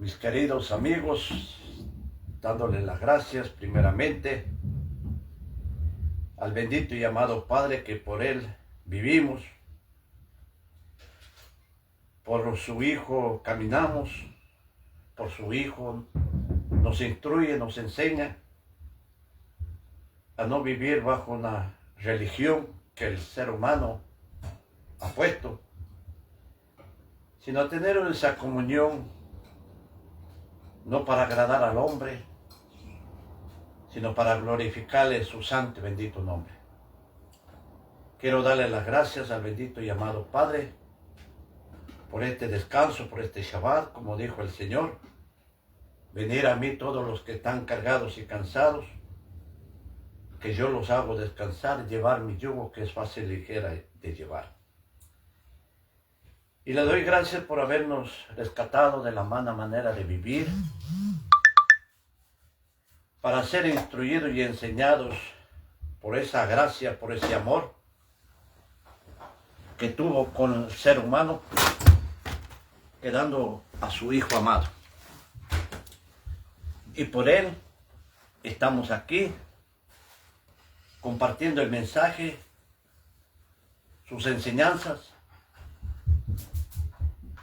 mis queridos amigos, dándole las gracias primeramente al bendito y amado Padre que por Él vivimos, por su Hijo caminamos, por su Hijo nos instruye, nos enseña a no vivir bajo una religión que el ser humano ha puesto, sino a tener esa comunión no para agradar al hombre, sino para glorificarle su santo y bendito nombre. Quiero darle las gracias al bendito y amado Padre por este descanso, por este Shabbat, como dijo el Señor. Venir a mí todos los que están cargados y cansados, que yo los hago descansar, llevar mi yugo que es fácil y ligera de llevar. Y le doy gracias por habernos rescatado de la mala manera de vivir, para ser instruidos y enseñados por esa gracia, por ese amor que tuvo con el ser humano, quedando a su Hijo amado. Y por Él estamos aquí, compartiendo el mensaje, sus enseñanzas,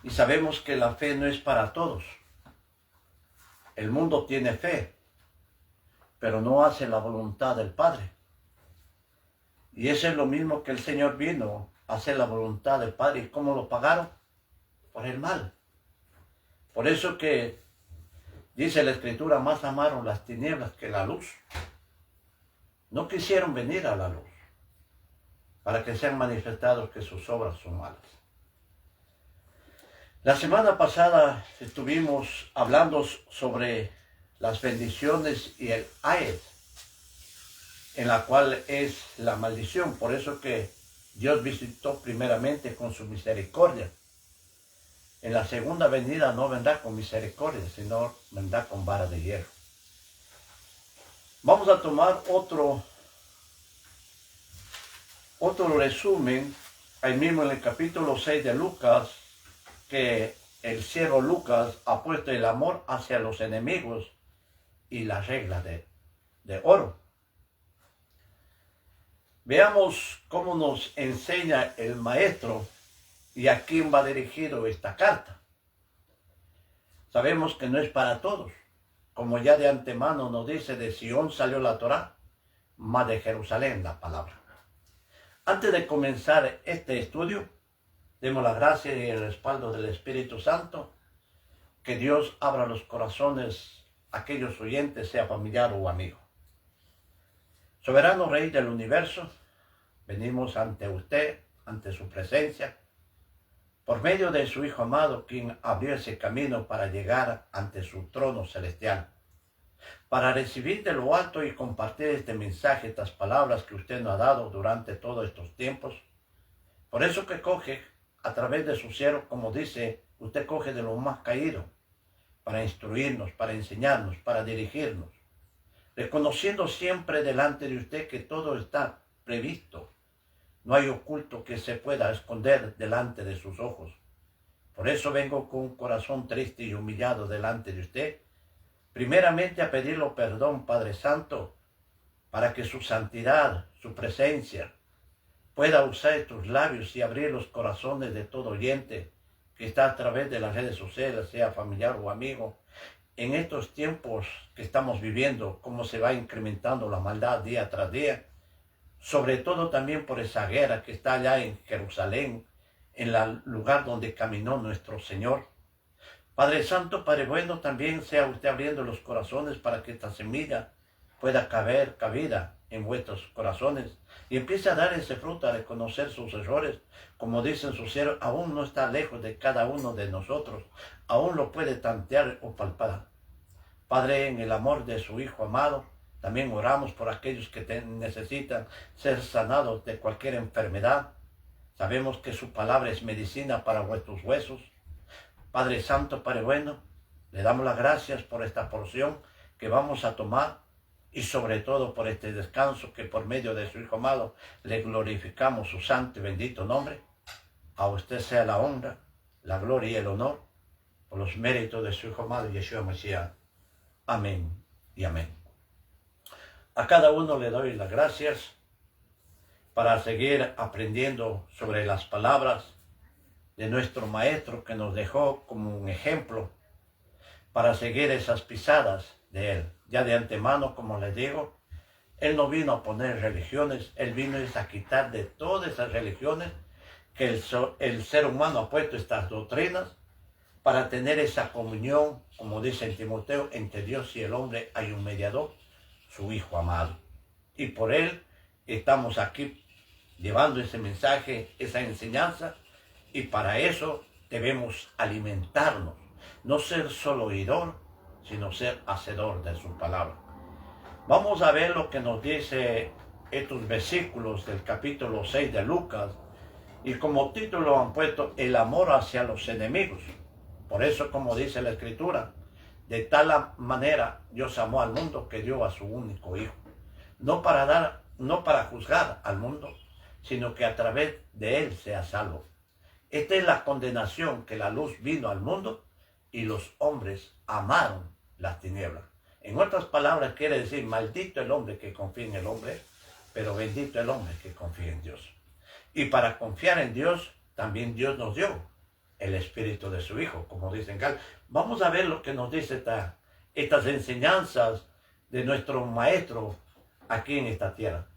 y sabemos que la fe no es para todos. El mundo tiene fe, pero no hace la voluntad del Padre. Y eso es lo mismo que el Señor vino a hacer la voluntad del Padre. ¿Y cómo lo pagaron? Por el mal. Por eso que dice la Escritura, más amaron las tinieblas que la luz. No quisieron venir a la luz, para que sean manifestados que sus obras son malas. La semana pasada estuvimos hablando sobre las bendiciones y el ayes, en la cual es la maldición. Por eso que Dios visitó primeramente con su misericordia. En la segunda venida no vendrá con misericordia, sino vendrá con vara de hierro. Vamos a tomar otro resumen, ahí mismo en el capítulo 6 de Lucas, que el siervo Lucas ha puesto el amor hacia los enemigos y la regla de oro. Veamos cómo nos enseña el maestro y a quién va dirigido esta carta. Sabemos que no es para todos, como ya de antemano nos dice, de Sion salió la Torá, más de Jerusalén la palabra. Antes de comenzar este estudio, demos la gracia y el respaldo del Espíritu Santo, que Dios abra los corazones a aquellos oyentes, sea familiar o amigo. Soberano Rey del universo, venimos ante usted, ante su presencia, por medio de su Hijo amado, quien abrió ese camino para llegar ante su trono celestial, para recibir de lo alto y compartir este mensaje, estas palabras que usted nos ha dado durante todos estos tiempos. Por eso que coge a través de su siervo, como dice, usted coge de lo más caído, para instruirnos, para enseñarnos, para dirigirnos, reconociendo siempre delante de usted que todo está previsto. No hay oculto que se pueda esconder delante de sus ojos. Por eso vengo con un corazón triste y humillado delante de usted, primeramente a pedirle perdón, Padre Santo, para que su santidad, su presencia, pueda usar tus labios y abrir los corazones de todo oyente que está a través de las redes sociales, sea familiar o amigo. En estos tiempos que estamos viviendo, cómo se va incrementando la maldad día tras día, sobre todo también por esa guerra que está allá en Jerusalén, en el lugar donde caminó nuestro Señor. Padre Santo, Padre bueno, también sea usted abriendo los corazones para que esta semilla pueda caber cabida en vuestros corazones y empiece a dar ese fruto, a reconocer sus errores. Como dicen sus siervos, aún no está lejos de cada uno de nosotros, aún lo puede tantear o palpar. Padre, en el amor de su Hijo amado, también oramos por aquellos que necesitan ser sanados de cualquier enfermedad. Sabemos que su palabra es medicina para vuestros huesos. Padre Santo, Padre bueno, le damos las gracias por esta porción que vamos a tomar y sobre todo por este descanso que por medio de su Hijo amado le glorificamos su santo y bendito nombre. A usted sea la honra, la gloria y el honor, por los méritos de su Hijo amado Yeshua Mashiach. Amén y amén. A cada uno le doy las gracias para seguir aprendiendo sobre las palabras de nuestro Maestro, que nos dejó como un ejemplo para seguir esas pisadas de Él. Ya de antemano, como les digo, Él no vino a poner religiones, Él vino a quitar de todas esas religiones que el ser humano ha puesto estas doctrinas para tener esa comunión, como dice en Timoteo, entre Dios y el hombre hay un mediador, su Hijo amado. Y por Él estamos aquí llevando ese mensaje, esa enseñanza, y para eso debemos alimentarnos, no ser solo oidor, sino ser hacedor de su palabra. Vamos a ver lo que nos dice estos versículos del capítulo 6 de Lucas, y como título han puesto el amor hacia los enemigos. Por eso, como dice la Escritura, de tal manera Dios amó al mundo que dio a su único Hijo, no para juzgar al mundo, sino que a través de Él sea salvo. Esta es la condenación, que la luz vino al mundo y los hombres amaron las tinieblas. En otras palabras quiere decir, maldito el hombre que confía en el hombre, pero bendito el hombre que confía en Dios. Y para confiar en Dios, también Dios nos dio el Espíritu de su Hijo, como dicen. Vamos a ver lo que nos dice estas enseñanzas de nuestro Maestro aquí en esta tierra.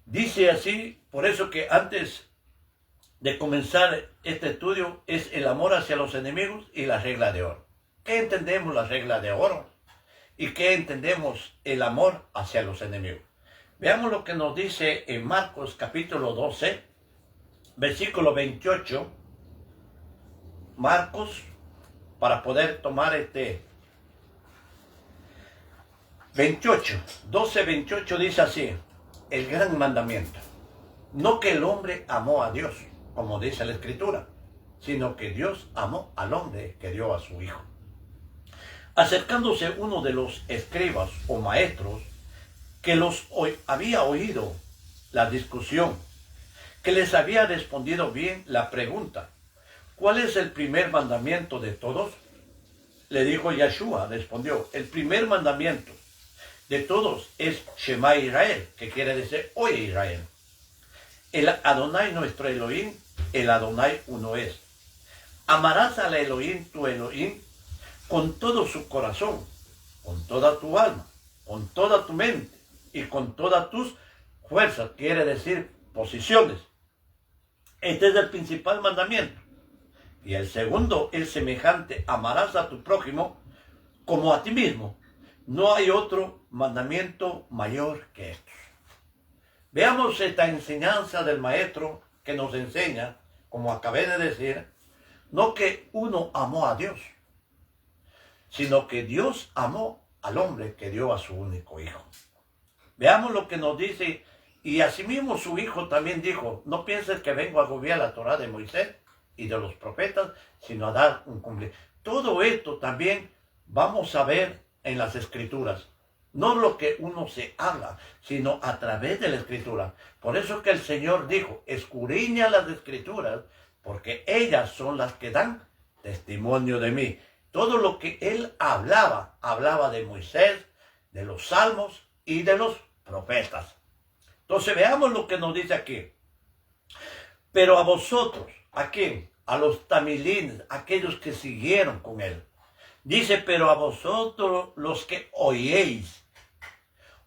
Dice así, por eso que antes de comenzar este estudio es el amor hacia los enemigos y la regla de oro. ¿Qué entendemos la regla de oro? ¿Y qué entendemos el amor hacia los enemigos? Veamos lo que nos dice en Marcos capítulo 12, versículo 28. Marcos, para poder tomar 12, 28 dice así, el gran mandamiento. No que el hombre amó a Dios, como dice la Escritura, sino que Dios amó al hombre que dio a su Hijo. Acercándose uno de los escribas o maestros que había oído la discusión, que les había respondido bien la pregunta, ¿cuál es el primer mandamiento de todos? Le dijo Yeshua, respondió, el primer mandamiento de todos es Shema Israel, que quiere decir, oye Israel. El Adonai nuestro Elohim, el Adonai uno es. Amarás al Elohim tu Elohim con todo su corazón, con toda tu alma, con toda tu mente y con todas tus fuerzas, quiere decir posiciones. Este es el principal mandamiento. Y el segundo es semejante, amarás a tu prójimo como a ti mismo. No hay otro mandamiento mayor que estos. Veamos esta enseñanza del Maestro que nos enseña, como acabé de decir, no que uno amó a Dios, sino que Dios amó al hombre que dio a su único Hijo. Veamos lo que nos dice, y asimismo su Hijo también dijo, no pienses que vengo a gobernar la Torá de Moisés y de los profetas, sino a dar un cumplimiento. Todo esto también vamos a ver en las Escrituras. No lo que uno se habla, sino a través de la Escritura. Por eso que el Señor dijo, escudriña las Escrituras, porque ellas son las que dan testimonio de mí. Todo lo que Él hablaba de Moisés, de los salmos y de los profetas. Entonces veamos lo que nos dice aquí. Pero a vosotros, ¿a quién? A los tamilines, aquellos que siguieron con Él. Dice, pero a vosotros los que oíéis,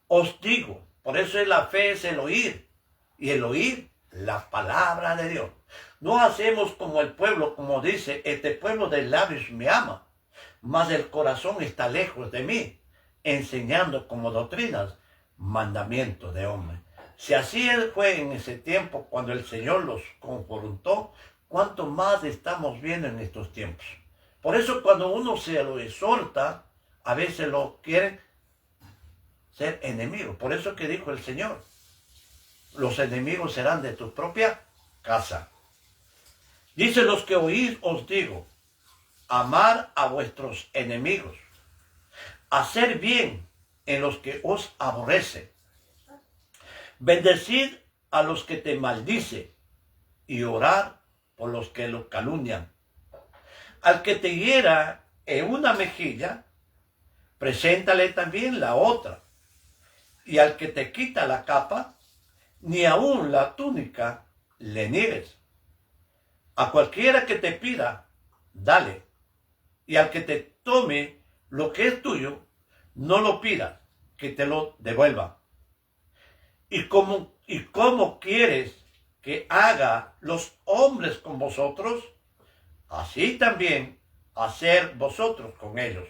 os digo, por eso es la fe, es el oír, y el oír la palabra de Dios. No hacemos como el pueblo, como dice, este pueblo de labios me ama, mas el corazón está lejos de mí, enseñando como doctrinas mandamientos de hombre. Si así fue en ese tiempo cuando el Señor los confrontó, ¿cuánto más estamos viendo en estos tiempos? Por eso cuando uno se lo exhorta, a veces lo quieren ser enemigos. Por eso que dijo el Señor, los enemigos serán de tu propia casa. Dice, los que oís os digo, amar a vuestros enemigos, hacer bien en los que os aborrecen, bendecid a los que te maldicen y orar por los que lo calumnian. Al que te hiera en una mejilla, preséntale también la otra. Y al que te quita la capa, ni aun la túnica le niegues. A cualquiera que te pida, dale. Y al que te tome lo que es tuyo, no lo pidas, que te lo devuelva. ¿Y cómo quieres que haga los hombres con vosotros? Así también hacer vosotros con ellos.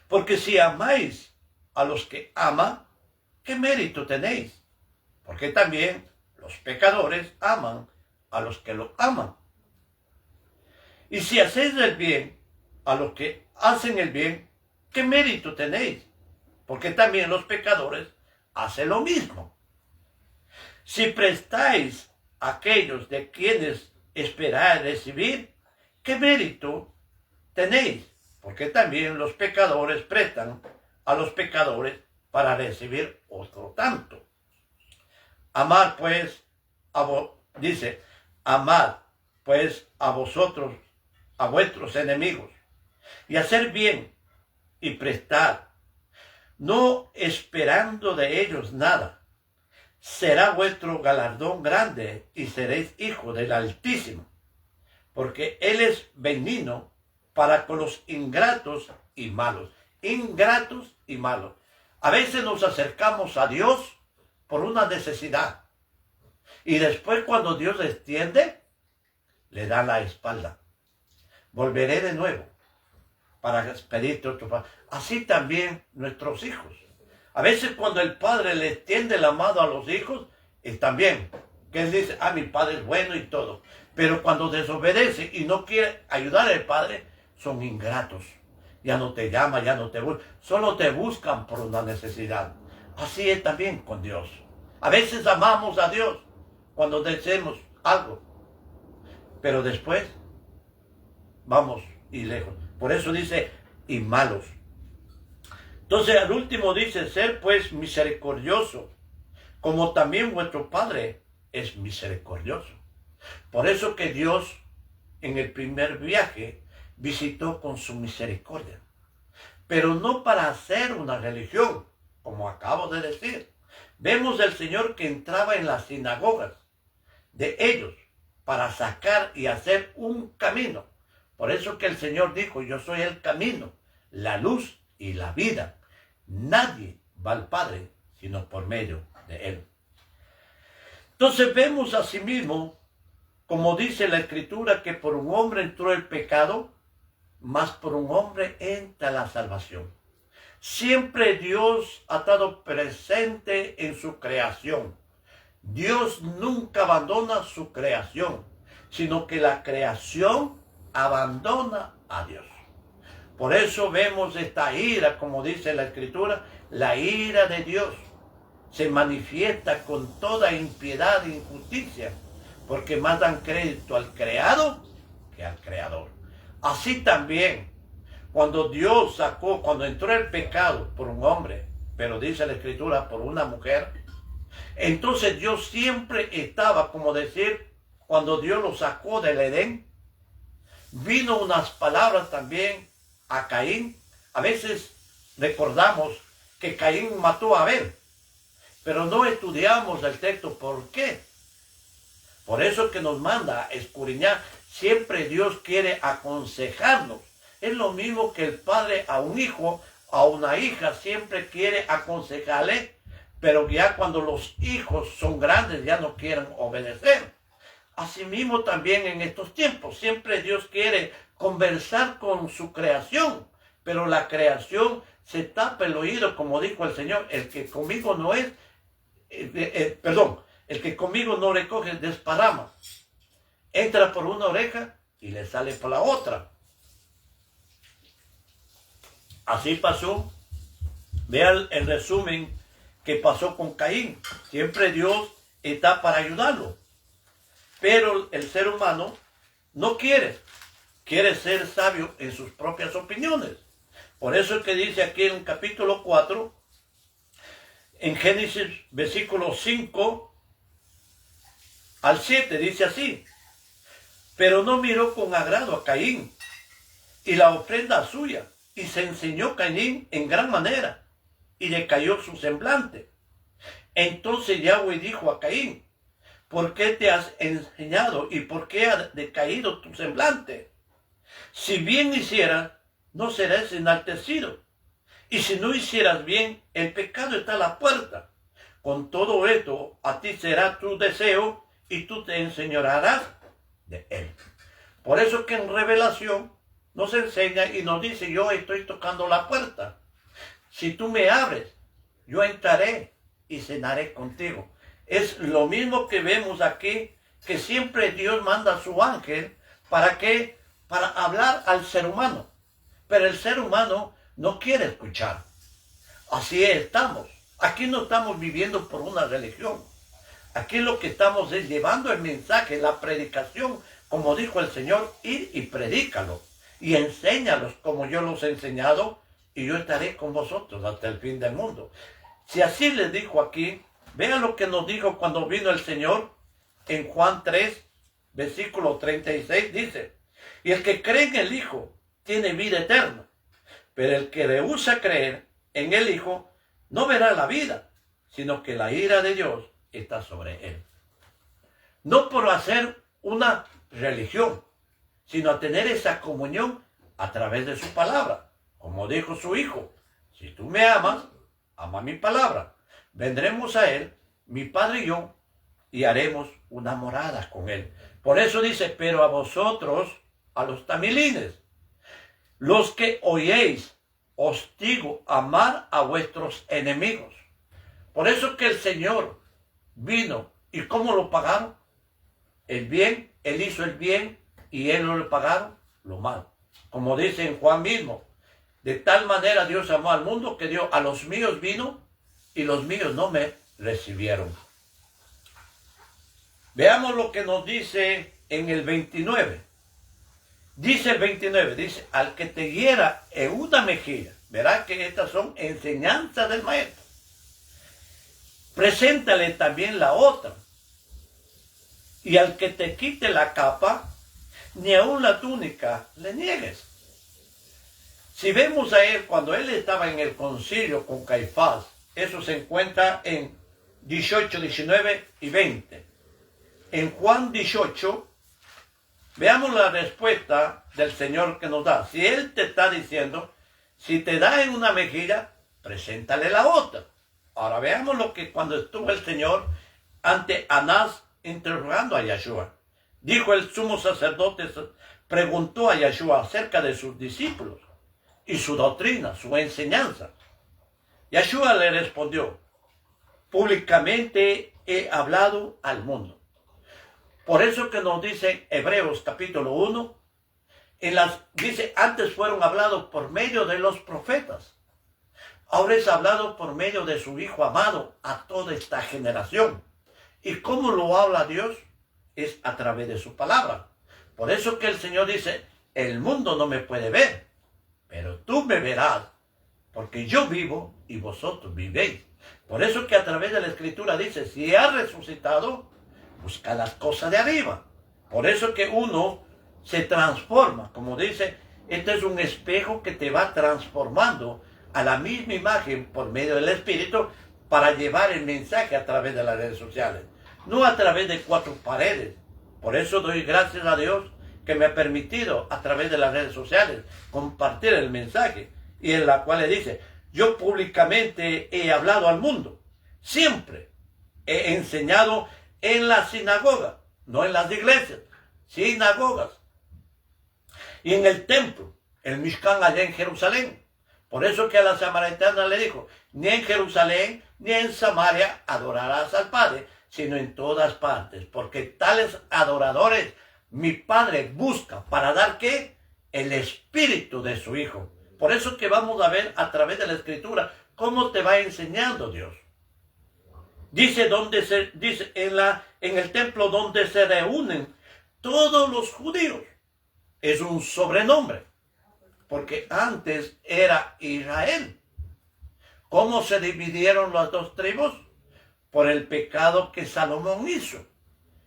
Porque si amáis a los que ama, ¿qué mérito tenéis? Porque también los pecadores aman a los que lo aman. Y si hacéis el bien a los que hacen el bien, ¿qué mérito tenéis? Porque también los pecadores hacen lo mismo. Si prestáis a aquellos de quienes esperáis recibir, ¿qué mérito tenéis? Porque también los pecadores prestan a los pecadores para recibir otro tanto. Amad pues amad pues a vosotros, a vuestros enemigos, y hacer bien y prestar, no esperando de ellos nada. Será vuestro galardón grande y seréis hijos del Altísimo, porque Él es benigno para con los ingratos y malos. Ingratos y malos. A veces nos acercamos a Dios por una necesidad. Y después cuando Dios extiende, le da la espalda. Volveré de nuevo para pedirte otro padre. Así también nuestros hijos. A veces cuando el padre le extiende la mano a los hijos, están bien. Que él dice, mi padre es bueno y todo. Pero cuando desobedece y no quiere ayudar al padre, son ingratos. Ya no te llama, ya no te busca. Solo te buscan por una necesidad. Así es también con Dios. A veces amamos a Dios cuando deseamos algo. Pero después vamos y lejos. Por eso dice, y malos. Entonces al último dice, ser pues misericordioso, como también vuestro Padre es misericordioso. Por eso que Dios en el primer viaje visitó con su misericordia. Pero no para hacer una religión, como acabo de decir. Vemos al Señor que entraba en las sinagogas de ellos para sacar y hacer un camino. Por eso que el Señor dijo, yo soy el camino, la luz y la vida. Nadie va al Padre sino por medio de Él. Entonces vemos asimismo, como dice la Escritura, que por un hombre entró el pecado, mas por un hombre entra la salvación. Siempre Dios ha estado presente en su creación. Dios nunca abandona su creación, sino que la creación abandona a Dios. Por eso vemos esta ira, como dice la Escritura, la ira de Dios se manifiesta con toda impiedad e injusticia, porque más dan crédito al creado que al creador. Así también, cuando entró el pecado por un hombre, pero dice la Escritura por una mujer, entonces Dios siempre estaba, como decir, cuando Dios lo sacó del Edén, vino unas palabras también a Caín. A veces recordamos que Caín mató a Abel, pero no estudiamos el texto. ¿Por qué? Por eso que nos manda a escudriñar. Siempre Dios quiere aconsejarnos. Es lo mismo que el padre a un hijo, a una hija, siempre quiere aconsejarle, pero ya cuando los hijos son grandes ya no quieren obedecer. Asimismo también en estos tiempos, siempre Dios quiere conversar con su creación, pero la creación se tapa el oído, como dijo el Señor, el que conmigo no es, el que conmigo no recoge desparrama. Entra por una oreja y le sale por la otra. Así pasó. Vean el resumen que pasó con Caín. Siempre Dios está para ayudarlo. Pero el ser humano no quiere ser sabio en sus propias opiniones. Por eso es que dice aquí en el capítulo 4, en Génesis versículo 5 al 7, dice así: pero no miró con agrado a Caín y la ofrenda suya, y se enseñó Caín en gran manera, y decayó su semblante. Entonces Yahweh dijo a Caín: ¿por qué te has enseñado y por qué ha decaído tu semblante? Si bien hicieras, no serás enaltecido. Y si no hicieras bien, el pecado está a la puerta. Con todo esto, a ti será tu deseo y tú te enseñorearás de él. Por eso que en Revelación nos enseña y nos dice: yo estoy tocando la puerta. Si tú me abres, yo entraré y cenaré contigo. Es lo mismo que vemos aquí, que siempre Dios manda a su ángel. ¿Para qué? Para hablar al ser humano. Pero el ser humano no quiere escuchar. Así estamos. Aquí no estamos viviendo por una religión. Aquí lo que estamos es llevando el mensaje, la predicación, como dijo el Señor: ir y predícalo y enséñalos como yo los he enseñado, y yo estaré con vosotros hasta el fin del mundo. Si así les dijo aquí, vean lo que nos dijo cuando vino el Señor en Juan 3, versículo 36, dice: y el que cree en el Hijo tiene vida eterna, pero el que rehúsa creer en el Hijo no verá la vida, sino que la ira de Dios está sobre él. No por hacer una religión, sino a tener esa comunión a través de su palabra. Como dijo su Hijo: si tú me amas, ama mi palabra. Vendremos a él, mi Padre y yo, y haremos una morada con él. Por eso dice: pero a vosotros, a los tamilines, los que oyéis, os digo, amar a vuestros enemigos. Por eso que el Señor vino, ¿y cómo lo pagaron? El bien, Él hizo el bien, y Él no le pagaron lo malo. Como dice en Juan mismo: de tal manera Dios amó al mundo que dio, a los míos vino, y los míos no me recibieron. Veamos lo que nos dice en el 29. Dice el 29, dice: al que te hiera en una mejilla, verá que estas son enseñanzas del maestro, preséntale también la otra. Y al que te quite la capa, ni aun la túnica le niegues. Si vemos a él cuando él estaba en el concilio con Caifás, eso se encuentra en 18, 19 y 20. En Juan 18, veamos la respuesta del Señor que nos da. Si Él te está diciendo, si te da en una mejilla, preséntale la otra. Ahora veamos lo que cuando estuvo el Señor ante Anás interrogando a Yeshua. Dijo el sumo sacerdote, preguntó a Yeshua acerca de sus discípulos y su doctrina, su enseñanza. Yeshua le respondió: públicamente he hablado al mundo. Por eso que nos dice Hebreos capítulo 1, dice: antes fueron hablados por medio de los profetas, ahora es hablado por medio de su Hijo amado a toda esta generación. ¿Y cómo lo habla Dios? Es a través de su palabra. Por eso que el Señor dice: el mundo no me puede ver, pero tú me verás, porque yo vivo y vosotros vivéis. Por eso que a través de la Escritura dice: si ha resucitado, busca las cosas de arriba. Por eso que uno se transforma. Como dice, este es un espejo que te va transformando a la misma imagen por medio del Espíritu, para llevar el mensaje a través de las redes sociales, no a través de cuatro paredes. Por eso doy gracias a Dios que me ha permitido a través de las redes sociales compartir el mensaje, y en la cual le dice: yo públicamente he hablado al mundo, siempre he enseñado en la sinagoga, no en las iglesias, sinagogas, y en el templo, el Mishkan allá en Jerusalén. Por eso que a la samaritana le dijo: ni en Jerusalén ni en Samaria adorarás al Padre, sino en todas partes, porque tales adoradores mi Padre busca para dar ¿qué? El Espíritu de su Hijo. Por eso que vamos a ver a través de la Escritura cómo te va enseñando Dios. Dice en el templo donde se reúnen todos los judíos. Es un sobrenombre, porque antes era Israel. ¿Cómo se dividieron las dos tribus? Por el pecado que Salomón hizo.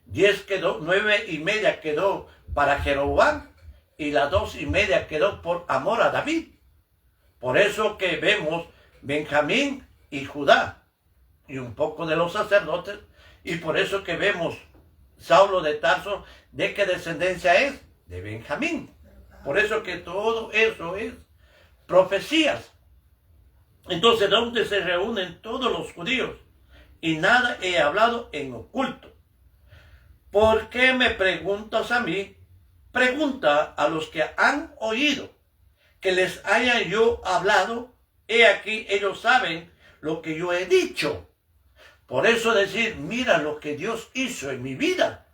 10 quedó, 9 y media quedó para Jeroboam y las 2:30 quedó por amor a David. Por eso que vemos Benjamín y Judá y un poco de los sacerdotes, y por eso que vemos Saulo de Tarso, ¿de qué descendencia es? De Benjamín. Por eso que todo eso es profecías. Entonces, ¿dónde se reúnen todos los judíos? Y nada he hablado en oculto. ¿Por qué me preguntas a mí? Pregunta a los que han oído que les haya yo hablado. He aquí, ellos saben lo que yo he dicho. Por eso decir, mira lo que Dios hizo en mi vida,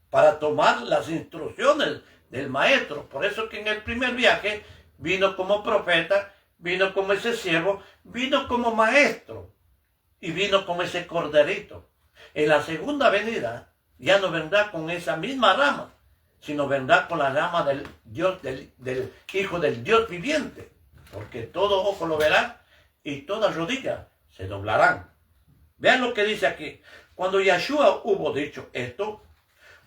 para tomar las instrucciones del maestro. Por eso que en el primer viaje vino como profeta, vino como ese siervo, vino como maestro y vino como ese corderito. En la segunda venida ya no vendrá con esa misma rama, sino vendrá con la rama del Dios, del Hijo del Dios viviente, porque todo ojo lo verá y todas rodillas se doblarán. Vean lo que dice aquí. Cuando Yeshua hubo dicho esto,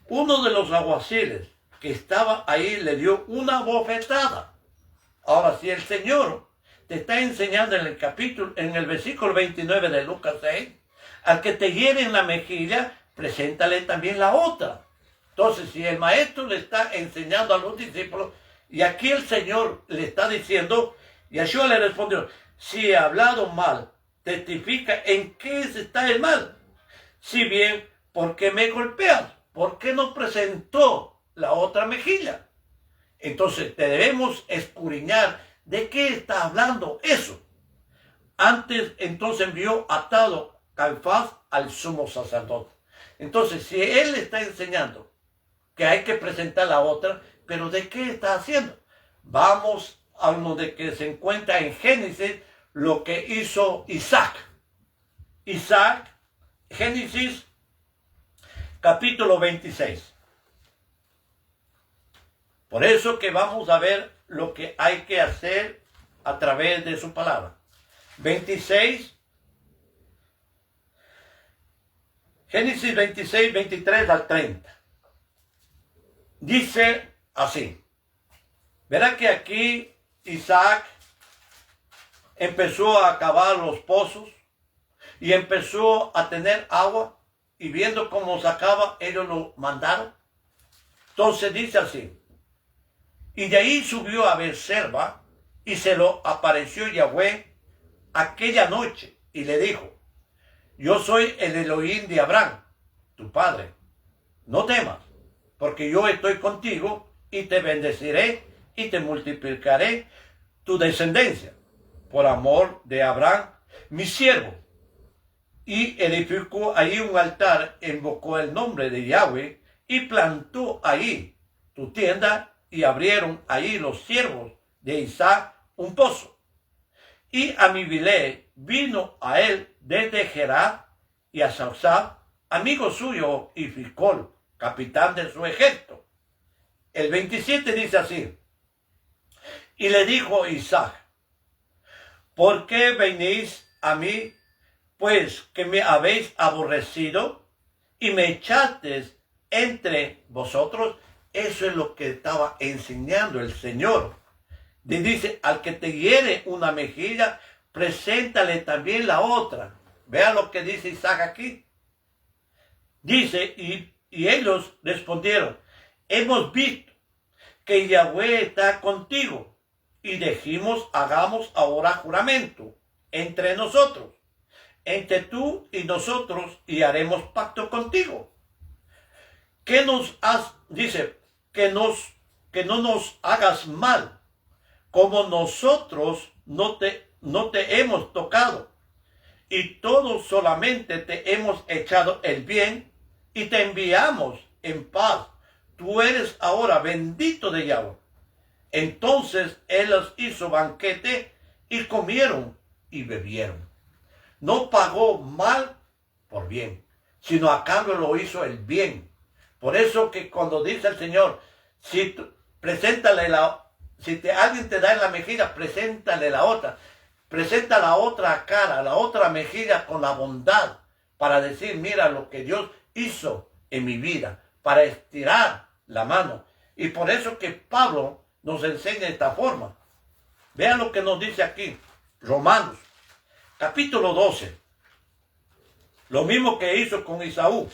uno de los alguaciles que estaba ahí le dio una bofetada. Ahora, si el Señor te está enseñando en el versículo 29 de Lucas 6, al que te hiere en la mejilla, preséntale también la otra. Entonces, si el maestro le está enseñando a los discípulos, y aquí el Señor le está diciendo, Yeshua le respondió, si he hablado mal, testifica en qué está el mal. Si bien, ¿por qué me golpeas? ¿Por qué no presentó la otra mejilla? Entonces, debemos escudriñar de qué está hablando eso. Antes, entonces, envió atado Caifás al sumo sacerdote. Entonces, si él le está enseñando que hay que presentar la otra, pero ¿de qué está haciendo? Vamos a uno de que se encuentra en Génesis, lo que hizo Isaac. Isaac, Génesis, capítulo 26. Por eso que vamos a ver lo que hay que hacer a través de su palabra. 26, Génesis 26, 23 al 30. Dice así. Verá que aquí Isaac empezó a cavar los pozos y empezó a tener agua, y viendo cómo sacaba, ellos lo mandaron. Entonces dice así, y de ahí subió a Beersheba, y se lo apareció Yahweh aquella noche, y le dijo, yo soy el Elohim de Abraham, tu padre, no temas, porque yo estoy contigo, y te bendeciré, y te multiplicaré tu descendencia, por amor de Abraham, mi siervo. Y edificó ahí un altar, invocó el nombre de Yahweh, y plantó ahí tu tienda, y abrieron ahí los siervos de Isaac un pozo. Y Amibilé vino a él desde Gerar, y a Sausá, amigo suyo, y Ficol, capitán de su ejército. El 27 dice así, y le dijo Isaac, ¿por qué venís a mí, pues que me habéis aborrecido y me echasteis entre vosotros? Eso es lo que estaba enseñando el Señor. Y dice, al que te hiere una mejilla, preséntale también la otra. Vean lo que dice Isaac aquí. Dice, y ellos respondieron, hemos visto que Yahweh está contigo, y dijimos, hagamos ahora juramento entre nosotros, entre tú y nosotros, y haremos pacto contigo. Que nos has, dice, que no nos hagas mal, como nosotros no te hemos tocado, y todos solamente te hemos echado el bien, y te enviamos en paz. Tú eres ahora bendito de Yahweh. Entonces él les hizo banquete, y comieron y bebieron. No pagó mal por bien, sino a cambio lo hizo el bien. Por eso que cuando dice el Señor, si alguien te da en la mejilla, preséntale la otra. Presenta la otra cara, la otra mejilla con la bondad, para decir, mira lo que Dios hizo en mi vida, para estirar la mano. Y por eso que Pablo nos enseña esta forma. Vean lo que nos dice aquí, Romanos, capítulo 12. Lo mismo que hizo con Esaú.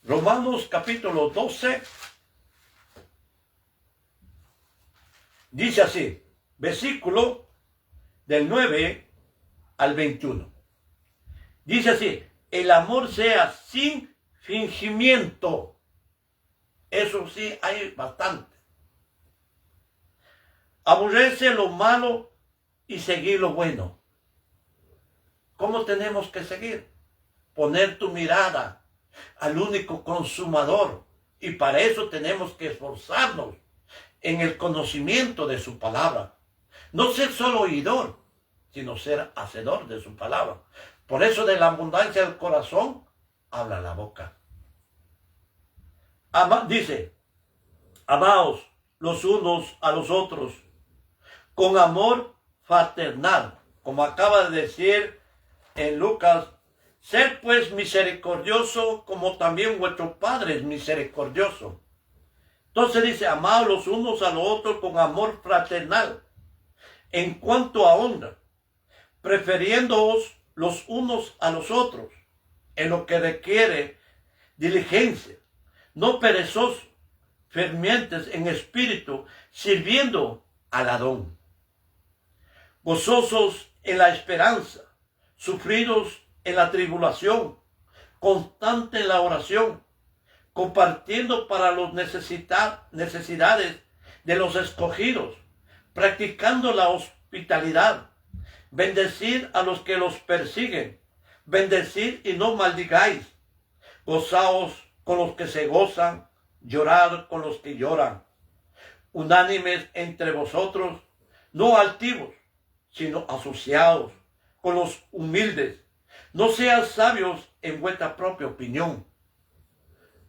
Romanos capítulo 12. Dice así, versículo del 9 al 21. Dice así, el amor sea sin fingimiento. Eso sí, hay bastante. Aborrece lo malo y seguir lo bueno. ¿Cómo tenemos que seguir? Poner tu mirada al único consumador. Y para eso tenemos que esforzarnos en el conocimiento de su palabra. No ser solo oidor, sino ser hacedor de su palabra. Por eso de la abundancia del corazón habla la boca. Dice, amaos los unos a los otros con amor fraternal, como acaba de decir en Lucas, sed pues misericordioso como también vuestro Padre es misericordioso. Entonces dice, amaos los unos a los otros con amor fraternal, en cuanto a honra, prefiriéndoos los unos a los otros, en lo que requiere diligencia, no perezosos, fervientes en espíritu, sirviendo al Adón, gozosos en la esperanza, sufridos en la tribulación, constante en la oración, compartiendo para las necesidades de los escogidos, practicando la hospitalidad, bendecid a los que los persiguen, bendecid y no maldigáis, gozaos con los que se gozan, llorad con los que lloran, unánimes entre vosotros, no altivos, sino asociados con los humildes. No seas sabios en vuestra propia opinión.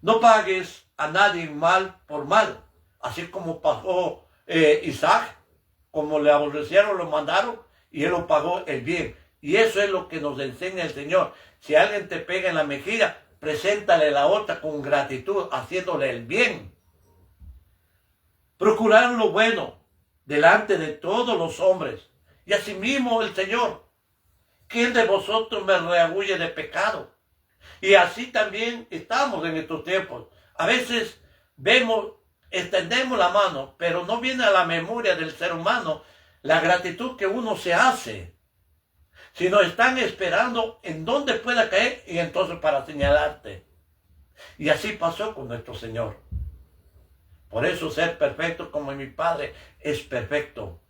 No pagues a nadie mal por mal, así como pasó Isaac, como le aborrecieron, lo mandaron y él lo pagó el bien. Y eso es lo que nos enseña el Señor. Si alguien te pega en la mejilla, preséntale la otra con gratitud, haciéndole el bien. Procurar lo bueno delante de todos los hombres. Y asimismo el Señor, ¿quién de vosotros me rehuye de pecado? Y así también estamos en estos tiempos. A veces extendemos la mano, pero no viene a la memoria del ser humano la gratitud que uno se hace, sino están esperando en dónde pueda caer y entonces para señalarte. Y así pasó con nuestro Señor. Por eso ser perfecto como mi Padre es perfecto.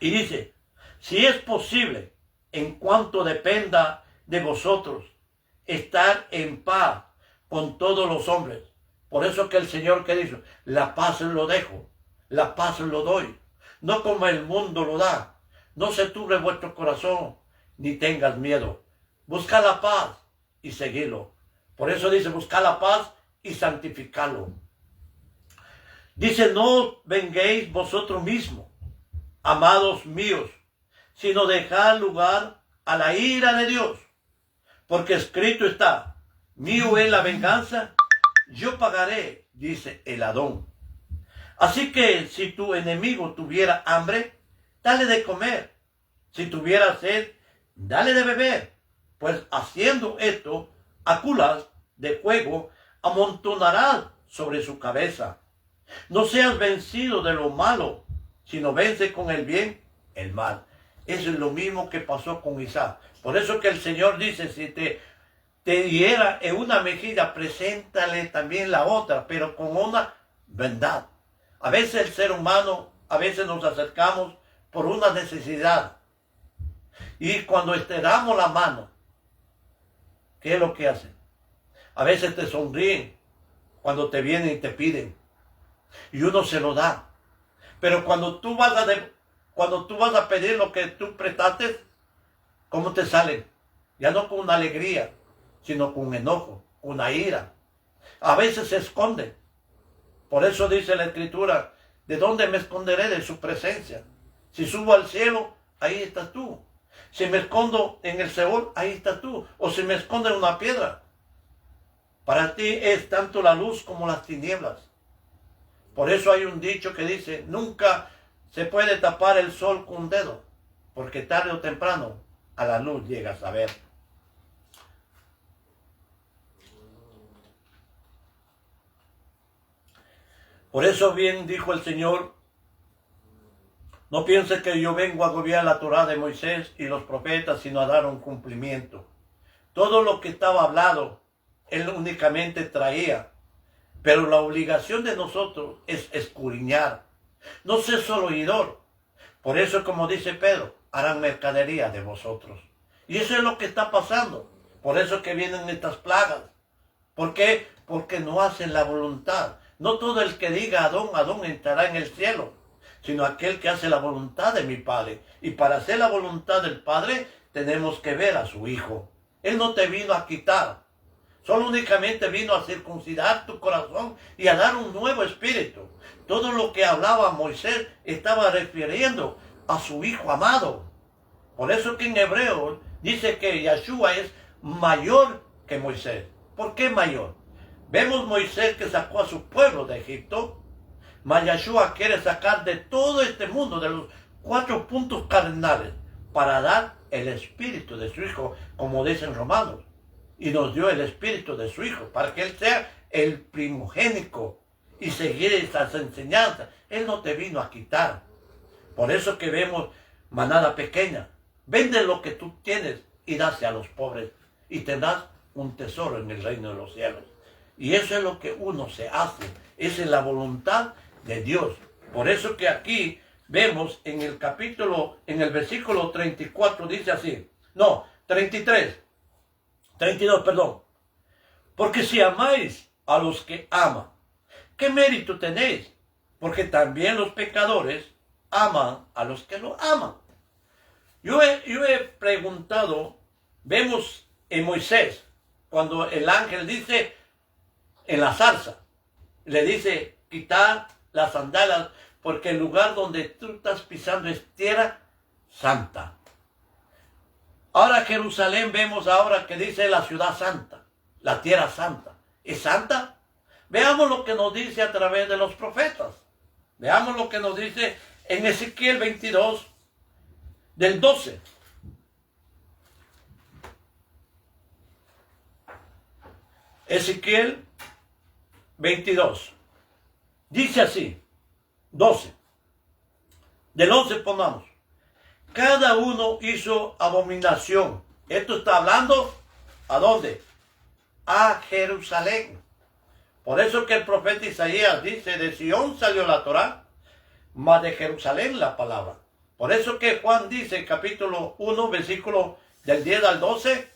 Y dice, si es posible, en cuanto dependa de vosotros, estar en paz con todos los hombres. Por eso que el Señor que dice, la paz lo dejo, la paz lo doy, no como el mundo lo da. No se turbe vuestro corazón, ni tengas miedo. Busca la paz y seguidlo. Por eso dice, busca la paz y santificarlo. Dice, no venguéis vosotros mismos, amados míos, sino dejad lugar a la ira de Dios. Porque escrito está, mío es la venganza, yo pagaré, dice el Adón. Así que si tu enemigo tuviera hambre, dale de comer. Si tuviera sed, dale de beber. Pues haciendo esto, aculas de fuego amontonarás sobre su cabeza. No seas vencido de lo malo, sino vence con el bien el mal. Eso es lo mismo que pasó con Isaac. Por eso que el Señor dice, si te hiera en una mejilla, preséntale también la otra, pero con una verdad. A veces el ser humano, a veces nos acercamos por una necesidad. Y cuando estiramos la mano, ¿qué es lo que hacen? A veces te sonríen cuando te vienen y te piden. Y uno se lo da. Pero cuando tú vas a pedir lo que tú prestaste, ¿cómo te salen? Ya no con una alegría, sino con enojo, una ira. A veces se esconden. Por eso dice la Escritura, ¿de dónde me esconderé de su presencia? Si subo al cielo, ahí estás tú. Si me escondo en el Seol, ahí estás tú. O si me escondo en una piedra. Para ti es tanto la luz como las tinieblas. Por eso hay un dicho que dice, nunca se puede tapar el sol con un dedo, porque tarde o temprano a la luz llegas a ver. Por eso bien dijo el Señor, no pienses que yo vengo a agobiar la Torá de Moisés y los profetas, sino a dar un cumplimiento. Todo lo que estaba hablado, Él únicamente traía. Pero la obligación de nosotros es escudriñar, no ser solo oidor. Por eso, como dice Pedro, harán mercadería de vosotros. Y eso es lo que está pasando. Por eso que vienen estas plagas. ¿Por qué? Porque no hacen la voluntad. No todo el que diga Adón, Adón entrará en el cielo, sino aquel que hace la voluntad de mi Padre. Y para hacer la voluntad del Padre, tenemos que ver a su Hijo. Él no te vino a quitar. Solo únicamente vino a circuncidar tu corazón y a dar un nuevo espíritu. Todo lo que hablaba Moisés estaba refiriendo a su Hijo amado. Por eso que en hebreo dice que Yeshua es mayor que Moisés. ¿Por qué mayor? Vemos Moisés que sacó a su pueblo de Egipto, mas Yeshua quiere sacar de todo este mundo, de los 4 puntos cardinales, para dar el espíritu de su Hijo, como dicen Romanos. Y nos dio el espíritu de su Hijo, para que Él sea el primogénico y seguir esas enseñanzas. Él no te vino a quitar. Por eso que vemos manada pequeña. Vende lo que tú tienes y dase a los pobres y tendrás un tesoro en el reino de los cielos. Y eso es lo que uno se hace. Esa es la voluntad de Dios. Por eso que aquí vemos en el capítulo, en el versículo 34, dice así. No, 32, perdón. Porque si amáis a los que aman, ¿qué mérito tenéis? Porque también los pecadores aman a los que lo aman. Yo he preguntado, vemos en Moisés, cuando el ángel dice en la zarza, le dice, quitar las sandalias, porque el lugar donde tú estás pisando es tierra santa. Ahora Jerusalén vemos ahora que dice la ciudad santa, la tierra santa. ¿Es santa? Veamos lo que nos dice a través de los profetas. Veamos lo que nos dice en Ezequiel 22, del 12. Ezequiel 22. Dice así, 12. Del 11 pongamos. Cada uno hizo abominación. Esto está hablando, ¿a dónde? A Jerusalén. Por eso que el profeta Isaías dice, de Sion salió la Torá, mas de Jerusalén la palabra. Por eso que Juan dice, capítulo 1, versículo del 10 al 12,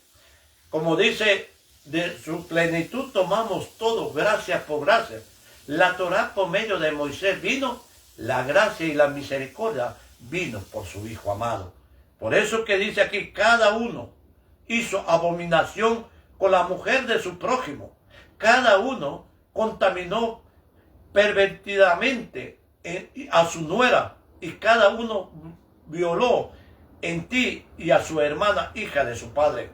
como dice, de su plenitud tomamos todo, gracia por gracia. La Torá por medio de Moisés vino, la gracia y la misericordia vino por su Hijo amado. Por eso que dice aquí, cada uno hizo abominación con la mujer de su prójimo. Cada uno contaminó pervertidamente a su nuera, y cada uno violó en ti y a su hermana, hija de su padre.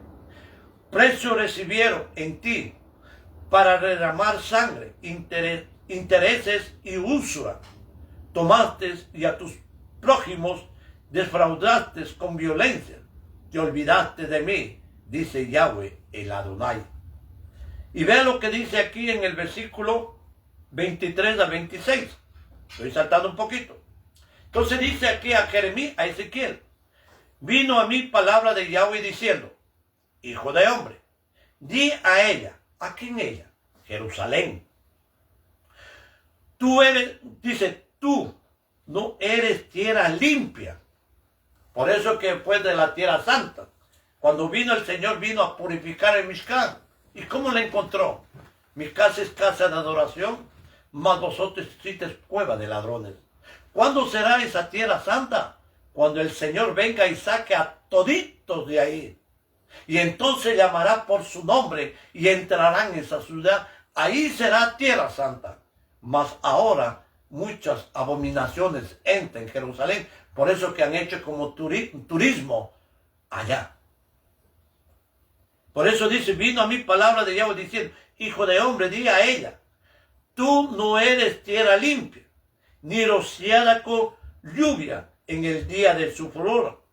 Precio recibieron en ti para derramar sangre, intereses y usura. Tomaste y a tus prójimos defraudaste con violencia. Te olvidaste de mí, dice Yahweh el Adonai. Y vean lo que dice aquí en el versículo 23 al 26. Estoy saltando un poquito. Entonces dice aquí a Jeremías, a Ezequiel, vino a mí palabra de Yahweh diciendo, hijo de hombre, di a ella, ¿a quién ella? Jerusalén. Tú eres, dice, tú no eres tierra limpia. Por eso que fue de la tierra santa. Cuando vino el Señor, vino a purificar el Mishkan. ¿Y cómo la encontró? Mi casa es casa de adoración, mas vosotros hicisteis cueva de ladrones. ¿Cuándo será esa tierra santa? Cuando el Señor venga y saque a toditos de ahí. Y entonces llamará por su nombre y entrarán en esa ciudad. Ahí será tierra santa. Mas ahora muchas abominaciones entran en Jerusalén. Por eso que han hecho como turismo allá. Por eso dice, vino a mí palabra de Yahweh diciendo, hijo de hombre, di a ella, tú no eres tierra limpia, ni rociada con lluvia en el día de su furor.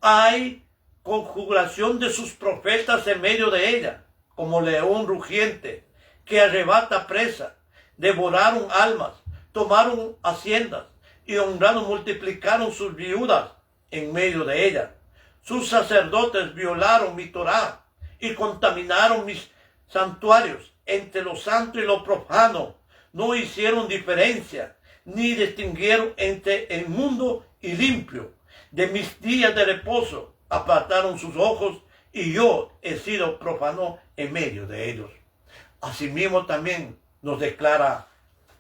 Hay conjuración de sus profetas en medio de ella, como león rugiente, que arrebata presa. Devoraron almas, tomaron haciendas, y honraron, multiplicaron sus viudas en medio de ella. Sus sacerdotes violaron mi Torá, y contaminaron mis santuarios. Entre lo santo y lo profano no hicieron diferencia, ni distinguieron entre el mundo y limpio. De mis días de reposo apartaron sus ojos, y yo he sido profano en medio de ellos. Asimismo también nos declara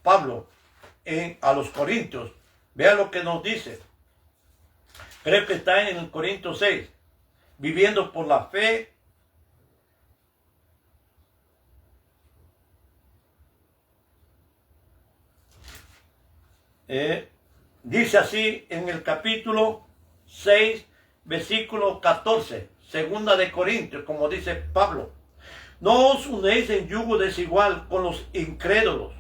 Pablo a los Corintios. Vean lo que nos dice. Creo que está en el Corintios 6. Viviendo por la fe. Dice así en el capítulo 6, versículo 14, segunda de Corintios, como dice Pablo. No os unéis en yugo desigual con los incrédulos,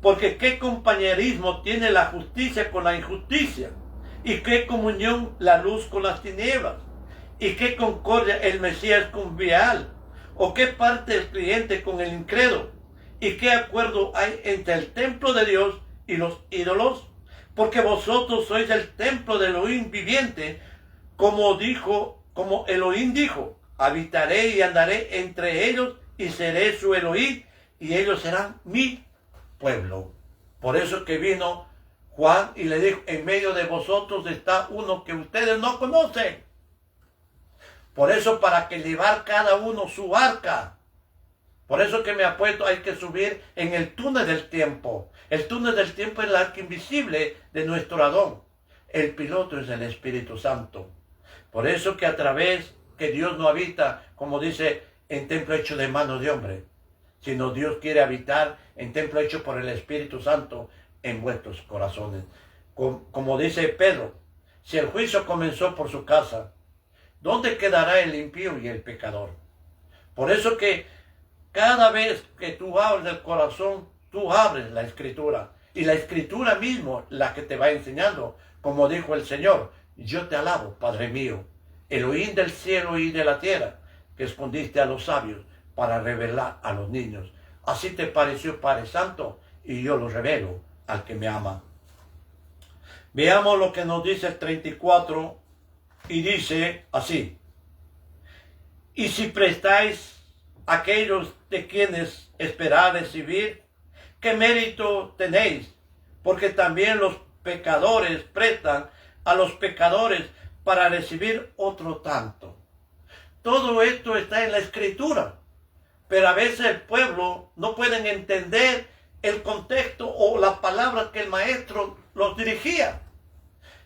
porque qué compañerismo tiene la justicia con la injusticia, y qué comunión la luz con las tinieblas, y qué concordia el Mesías con Baal, o qué parte el creyente con el incrédulo, y qué acuerdo hay entre el templo de Dios y los ídolos, porque vosotros sois el templo del Elohim viviente, como Elohim dijo, habitaré y andaré entre ellos y seré su Elohim y ellos serán mi pueblo. Por eso que vino Juan y le dijo, en medio de vosotros está uno que ustedes no conocen. Por eso para que llevar cada uno su arca. Por eso que me ha puesto, hay que subir en el túnel del tiempo. El túnel del tiempo es el arca invisible de nuestro Adón. El piloto es el Espíritu Santo. Por eso que a través que Dios no habita, como dice, en templo hecho de mano de hombre, sino Dios quiere habitar en templo hecho por el Espíritu Santo en vuestros corazones. Como dice Pedro, si el juicio comenzó por su casa, ¿dónde quedará el impío y el pecador? Por eso que cada vez que tú abres el corazón, tú abres la Escritura. Y la Escritura mismo, la que te va enseñando, como dijo el Señor, yo te alabo, Padre mío, Elohim del cielo y de la tierra, que escondiste a los sabios para revelar a los niños. Así te pareció, Padre Santo, y yo lo revelo al que me ama. Veamos lo que nos dice el 34, y dice así. Y si prestáis a aquellos de quienes esperáis recibir, ¿qué mérito tenéis? Porque también los pecadores prestan a los pecadores para recibir otro tanto. Todo esto está en la Escritura, pero a veces el pueblo no pueden entender el contexto o la palabra que el maestro los dirigía.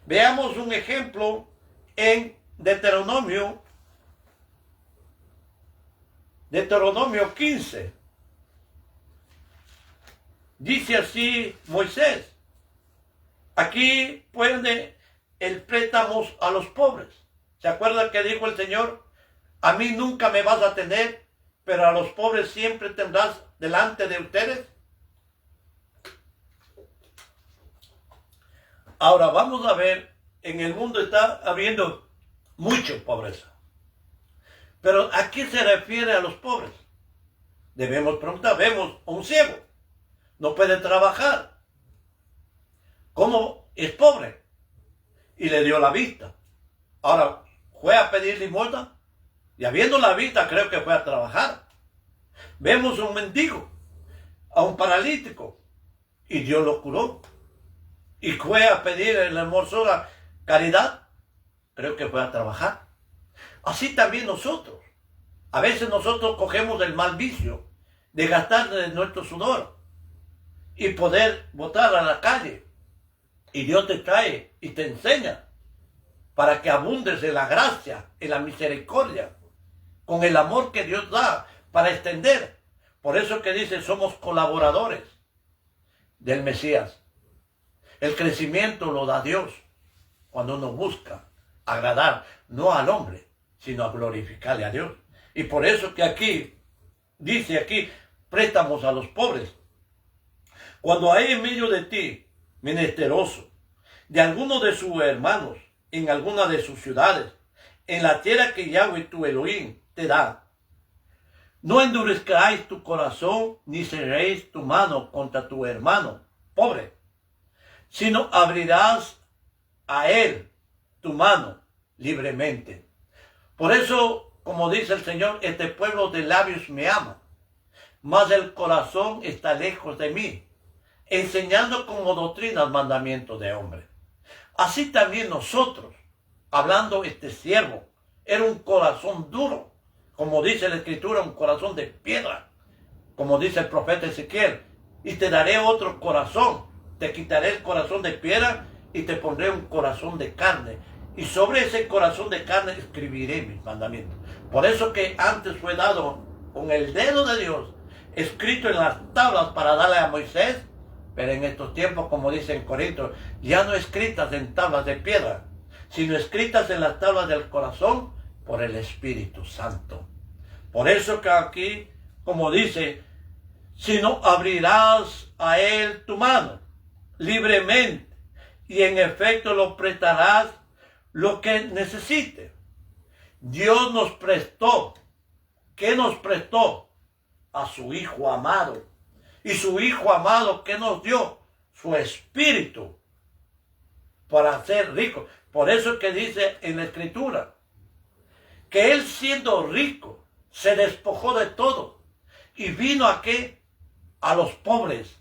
Veamos un ejemplo en Deuteronomio 15. Dice así Moisés. Aquí pone el préstamo a los pobres. ¿Se acuerdan que dijo el Señor? A mí nunca me vas a tener, pero a los pobres siempre tendrás delante de ustedes. Ahora vamos a ver, en el mundo está habiendo mucha pobreza. Pero ¿a qué se refiere a los pobres? Debemos preguntar, vemos a un ciego, no puede trabajar. ¿Cómo es pobre? Y le dio la vista. Ahora, ¿fue a pedir limosna? Y habiendo la vista, creo que fue a trabajar. Vemos a un mendigo, a un paralítico, y Dios lo curó. Y fue a pedir en la hermosura caridad, creo que fue a trabajar. Así también nosotros. A veces nosotros cogemos el mal vicio de gastar de nuestro sudor y poder botar a la calle. Y Dios te trae y te enseña para que abundes en la gracia, en la misericordia, con el amor que Dios da para extender. Por eso que dice, somos colaboradores del Mesías. El crecimiento lo da Dios cuando uno busca agradar no al hombre, sino a glorificarle a Dios. Y por eso que aquí dice aquí, préstamos a los pobres. Cuando hay en medio de ti, menesteroso, de alguno de sus hermanos, en alguna de sus ciudades, en la tierra que Yahweh tu Elohim te da, no endurezcáis tu corazón, ni cerréis tu mano contra tu hermano pobre, sino abrirás a él tu mano libremente. Por eso, como dice el Señor, este pueblo de labios me ama, mas el corazón está lejos de mí, enseñando como doctrinas mandamientos de hombre. Así también nosotros, hablando este siervo, era un corazón duro, como dice la Escritura, un corazón de piedra, como dice el profeta Ezequiel, y te daré otro corazón, te quitaré el corazón de piedra y te pondré un corazón de carne, y sobre ese corazón de carne escribiré mis mandamientos. Por eso que antes fue dado con el dedo de Dios, escrito en las tablas para darle a Moisés, pero en estos tiempos, como dice en Corinto, ya no escritas en tablas de piedra, sino escritas en las tablas del corazón por el Espíritu Santo. Por eso que aquí, como dice, si no abrirás a él tu mano libremente, y en efecto lo prestarás lo que necesite. Dios nos prestó, ¿qué nos prestó? A su Hijo amado. Y su Hijo amado, ¿qué nos dio? Su Espíritu, para ser rico. Por eso que dice en la Escritura, que él siendo rico, se despojó de todo, y vino a ¿qué? A los pobres,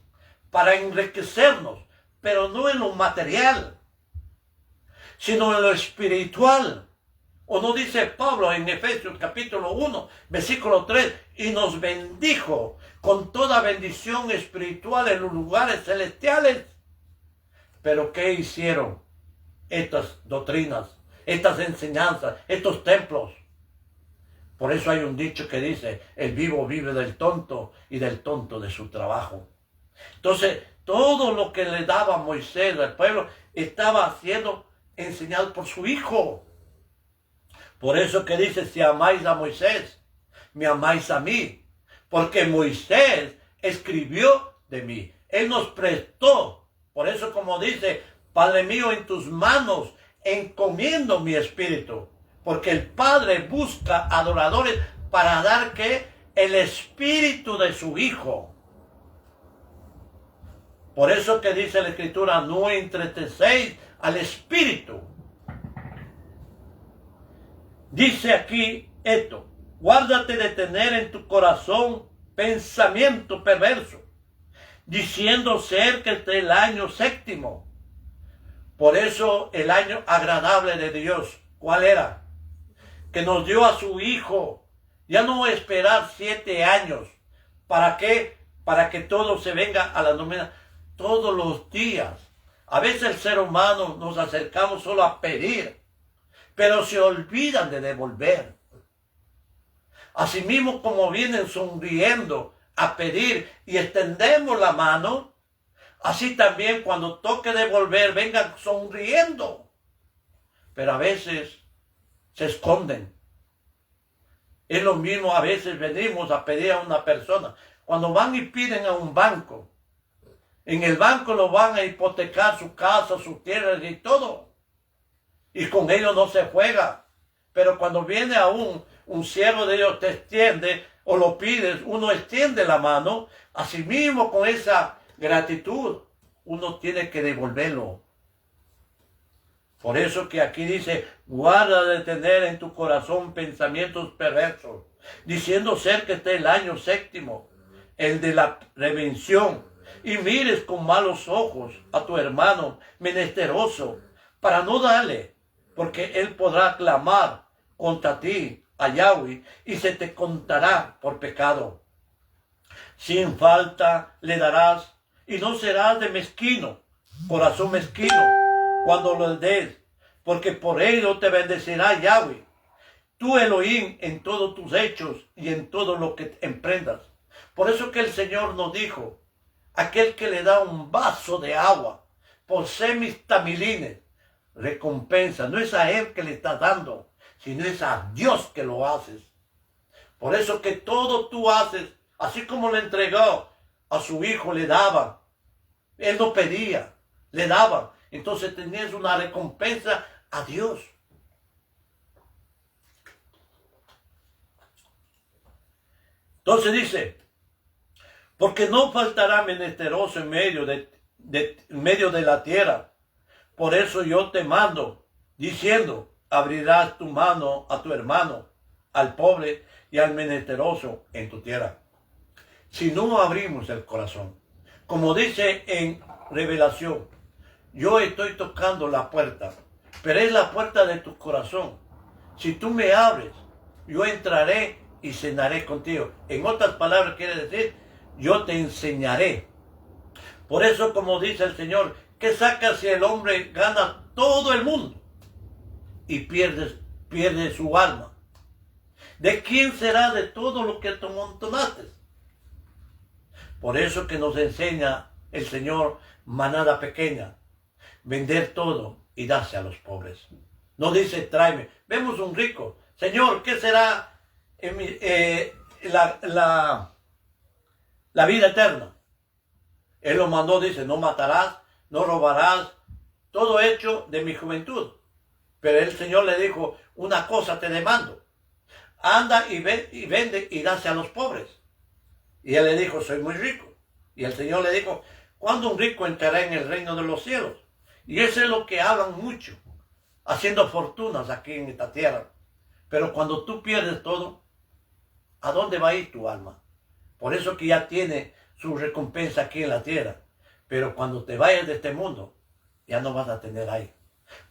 para enriquecernos, pero no en lo material, sino en lo espiritual. ¿O no dice Pablo en Efesios capítulo 1, versículo 3? Y nos bendijo con toda bendición espiritual en los lugares celestiales. Pero ¿qué hicieron estas doctrinas, estas enseñanzas, estos templos? Por eso hay un dicho que dice, el vivo vive del tonto y del tonto de su trabajo. Entonces, todo lo que le daba Moisés al pueblo estaba siendo enseñado por su Hijo. Por eso que dice, si amáis a Moisés, me amáis a mí. Porque Moisés escribió de mí. Él nos prestó. Por eso como dice, Padre mío, en tus manos encomiendo mi espíritu. Porque el Padre busca adoradores para dar ¿qué? El espíritu de su Hijo. Por eso que dice la Escritura, no entristecéis al espíritu. Dice aquí esto, guárdate de tener en tu corazón pensamiento perverso, diciendo ser que este es el año séptimo. Por eso el año agradable de Dios, ¿cuál era? Que nos dio a su Hijo, ya no esperar 7 años. ¿Para qué? Para que todo se venga a la nómina todos los días. A veces el ser humano nos acercamos solo a pedir, pero se olvidan de devolver. Asimismo, como vienen sonriendo a pedir y extendemos la mano, así también cuando toque devolver, vengan sonriendo. Pero a veces se esconden. Es lo mismo, a veces venimos a pedir a una persona. Cuando van y piden a un banco, en el banco lo van a hipotecar su casa, sus tierras y todo. Y con ellos no se juega. Pero cuando viene a un siervo de Dios, te extiende o lo pides, uno extiende la mano. Asimismo, con esa gratitud, uno tiene que devolverlo. Por eso que aquí dice, guarda de tener en tu corazón pensamientos perversos, diciendo ser que esté el año séptimo, el de la redención, y mires con malos ojos a tu hermano menesteroso, para no darle, porque él podrá clamar contra ti a Yahweh, y se te contará por pecado. Sin falta le darás, y no serás de mezquino, corazón mezquino, cuando lo des, porque por ello te bendecirá Yahweh, tu Elohim, en todos tus hechos y en todo lo que emprendas. Por eso que el Señor nos dijo, aquel que le da un vaso de agua por semis tamilines, recompensa. No es a él que le estás dando, sino es a Dios que lo haces. Por eso que todo tú haces, así como le entregó a su hijo, le daba. Él no pedía, le daba. Entonces tenías una recompensa a Dios. Entonces dice, porque no faltará menesteroso en medio de la tierra. Por eso yo te mando, diciendo, abrirás tu mano a tu hermano, al pobre y al menesteroso en tu tierra. Si no abrimos el corazón, como dice en Revelación, yo estoy tocando la puerta, pero es la puerta de tu corazón. Si tú me abres, yo entraré y cenaré contigo. En otras palabras quiere decir, yo te enseñaré. Por eso, como dice el Señor, ¿qué saca si el hombre gana todo el mundo y pierde su alma? ¿De quién será de todo lo que te amontonaste? Por eso que nos enseña el Señor, manada pequeña, vender todo y darse a los pobres. No dice, tráeme. Vemos un rico. Señor, ¿qué será la vida eterna? Él lo mandó, dice, no matarás, no robarás, todo hecho de mi juventud. Pero el Señor le dijo, una cosa te demando, anda y vende y dase a los pobres. Y él le dijo, soy muy rico. Y el Señor le dijo, ¿cuándo un rico entrará en el reino de los cielos? Y eso es lo que hablan mucho, haciendo fortunas aquí en esta tierra. Pero cuando tú pierdes todo, ¿a dónde va a ir tu alma? Por eso que ya tiene su recompensa aquí en la tierra. Pero cuando te vayas de este mundo, ya no vas a tener ahí.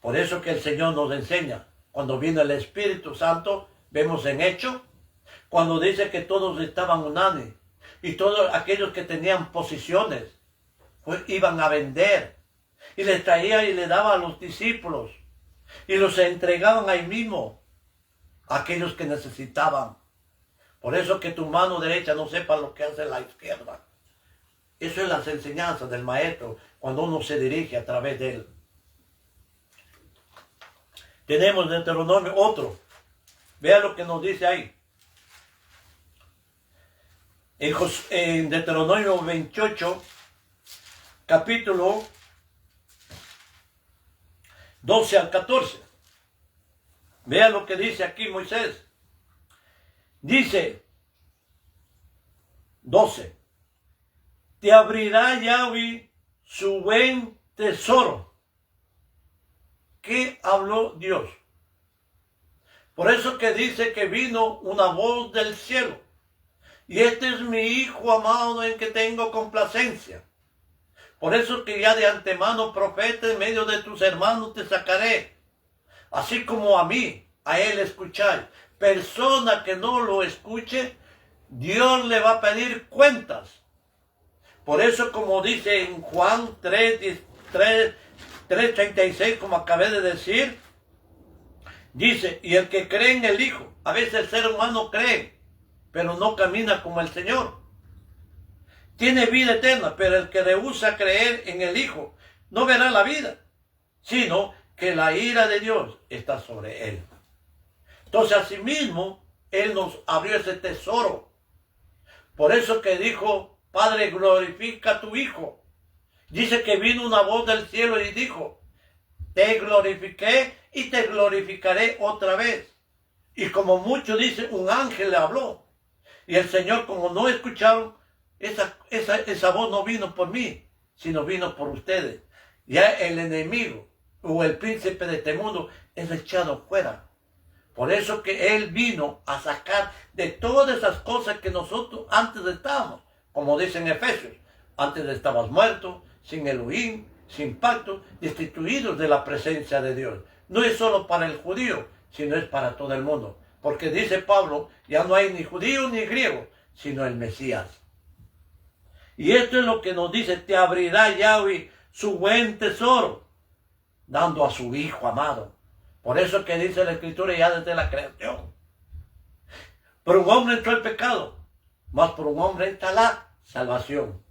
Por eso que el Señor nos enseña, cuando vino el Espíritu Santo, vemos en Hechos, cuando dice que todos estaban unánimes, y todos aquellos que tenían posiciones, pues iban a vender, y les traía y le daba a los discípulos, y los entregaban ahí mismo, a aquellos que necesitaban. Por eso que tu mano derecha no sepa lo que hace la izquierda. Eso es las enseñanzas del maestro, cuando uno se dirige a través de él. Tenemos en Deuteronomio otro. Vea lo que nos dice ahí. En Deuteronomio 28, capítulo 12 al 14. Vea lo que dice aquí Moisés. Dice 12. Te abrirá Yahweh su buen tesoro. ¿Qué habló Dios? Por eso que dice que vino una voz del cielo. Y este es mi hijo amado en que tengo complacencia. Por eso que ya de antemano, profeta, en medio de tus hermanos te sacaré. Así como a mí, a él escucháis. Persona que no lo escuche, Dios le va a pedir cuentas. Por eso, como dice en Juan 3:36, como acabé de decir, dice, y el que cree en el Hijo, a veces el ser humano cree, pero no camina como el Señor. Tiene vida eterna, pero el que rehúsa creer en el Hijo no verá la vida, sino que la ira de Dios está sobre él. Entonces, asimismo, Él nos abrió ese tesoro. Por eso que dijo, Padre, glorifica a tu Hijo. Dice que vino una voz del cielo y dijo, te glorifiqué y te glorificaré otra vez. Y como mucho dice, un ángel le habló. Y el Señor, como no escucharon, esa voz no vino por mí, sino vino por ustedes. Ya el enemigo o el príncipe de este mundo es echado fuera. Por eso que Él vino a sacar de todas esas cosas que nosotros antes estábamos. Como dice en Efesios, antes estabas muertos, sin Elohim, sin pacto, destituidos de la presencia de Dios. No es solo para el judío, sino es para todo el mundo. Porque dice Pablo, ya no hay ni judío ni griego, sino el Mesías. Y esto es lo que nos dice, te abrirá Yahweh su buen tesoro, dando a su Hijo amado. Por eso que dice la Escritura ya desde la creación. Por un hombre entró el pecado, mas por un hombre entra la salvación.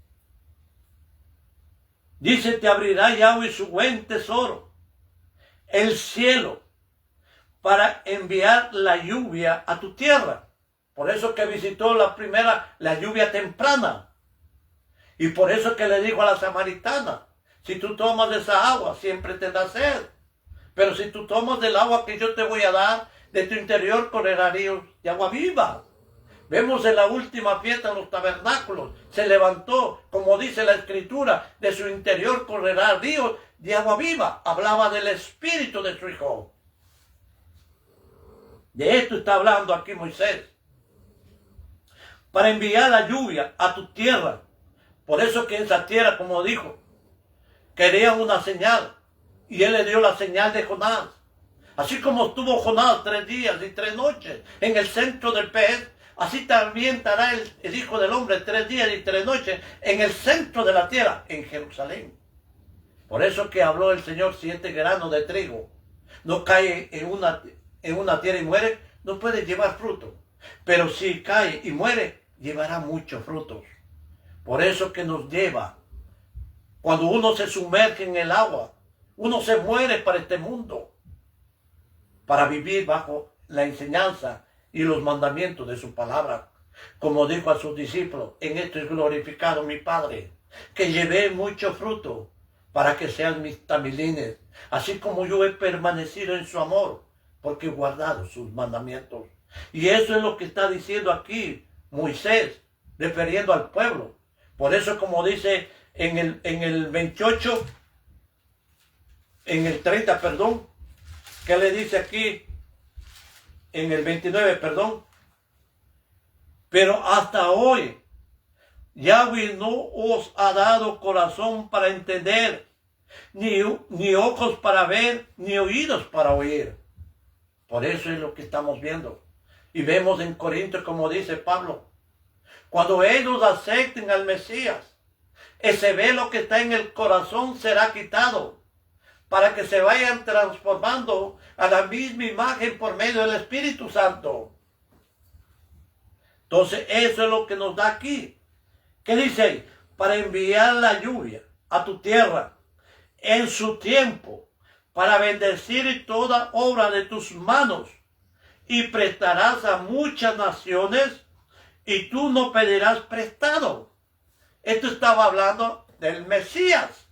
Dice, te abrirá Yahweh su buen tesoro, el cielo, para enviar la lluvia a tu tierra, Por eso que visitó la lluvia temprana. Y por eso que le dijo a la samaritana, si tú tomas de esa agua, siempre tendrás sed. Pero si tú tomas del agua que yo te voy a dar, de tu interior correrá ríos de agua viva. Vemos en la última fiesta en los tabernáculos, se levantó, como dice la Escritura, de su interior correrá ríos de agua viva. Hablaba del espíritu de su hijo. De esto está hablando aquí Moisés. Para enviar la lluvia a tu tierra. Por eso que en esa tierra, como dijo, querían una señal. Y él le dio la señal de Jonás. Así como estuvo Jonás 3 días y 3 noches en el centro del pez, así también estará el Hijo del Hombre 3 días y 3 noches en el centro de la tierra, en Jerusalén. Por eso que habló el Señor, 7 granos de trigo no cae en una tierra y muere, no puede llevar fruto. Pero si cae y muere, llevará muchos frutos. Por eso que nos lleva, cuando uno se sumerge en el agua, uno se muere para este mundo, para vivir bajo la enseñanza y los mandamientos de su palabra. Como dijo a sus discípulos, en esto es glorificado mi Padre, que llevé mucho fruto para que sean mis tamilines, así como yo he permanecido en su amor, porque he guardado sus mandamientos. Y eso es lo que está diciendo aquí Moisés, refiriendo al pueblo. Por eso, como dice en el 28, en el 30, perdón, ¿qué le dice aquí? En el 29, perdón. Pero hasta hoy, Yahweh no os ha dado corazón para entender, ni ojos para ver, ni oídos para oír. Por eso es lo que estamos viendo. Y vemos en Corintios, como dice Pablo, cuando ellos acepten al Mesías, ese velo que está en el corazón será quitado, para que se vayan transformando a la misma imagen por medio del Espíritu Santo. Entonces, eso es lo que nos da aquí. ¿Qué dice? Para enviar la lluvia a tu tierra en su tiempo, para bendecir toda obra de tus manos, y prestarás a muchas naciones, y tú no pedirás prestado. Esto estaba hablando del Mesías.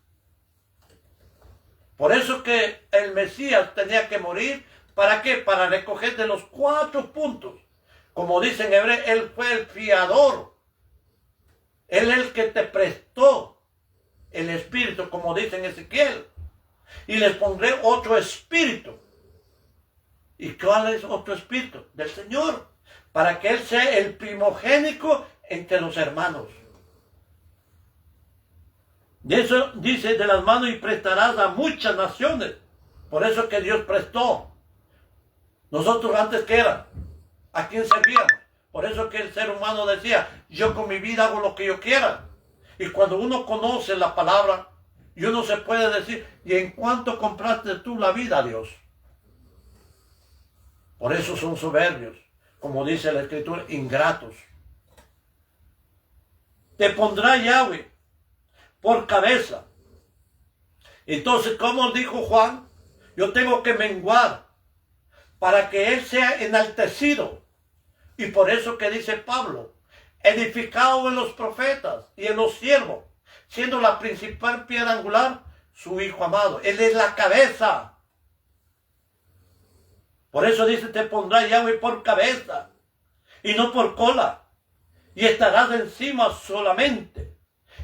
Por eso que el Mesías tenía que morir. ¿Para qué? Para recoger de los 4 puntos. Como dice en hebreo, él fue el fiador. Él es el que te prestó el espíritu, como dice en Ezequiel. Y les pondré otro espíritu. ¿Y cuál es otro espíritu? Del Señor. Para que Él sea el primogénito entre los hermanos. De eso dice, de las manos, y prestarás a muchas naciones. Por eso que Dios prestó. Nosotros antes, ¿qué era? ¿A quién servíamos? Por eso que el ser humano decía, yo con mi vida hago lo que yo quiera. Y cuando uno conoce la palabra, y uno se puede decir, ¿y en cuánto compraste tú la vida, Dios? Por eso son soberbios, como dice la Escritura, ingratos. Te pondrá Yahweh por cabeza. Entonces, como dijo Juan, yo tengo que menguar para que Él sea enaltecido. Y por eso que dice Pablo, edificado en los profetas y en los siervos, siendo la principal piedra angular su Hijo amado. Él es la cabeza. Por eso dice, te pondrá Yahweh por cabeza y no por cola. Y estarás encima solamente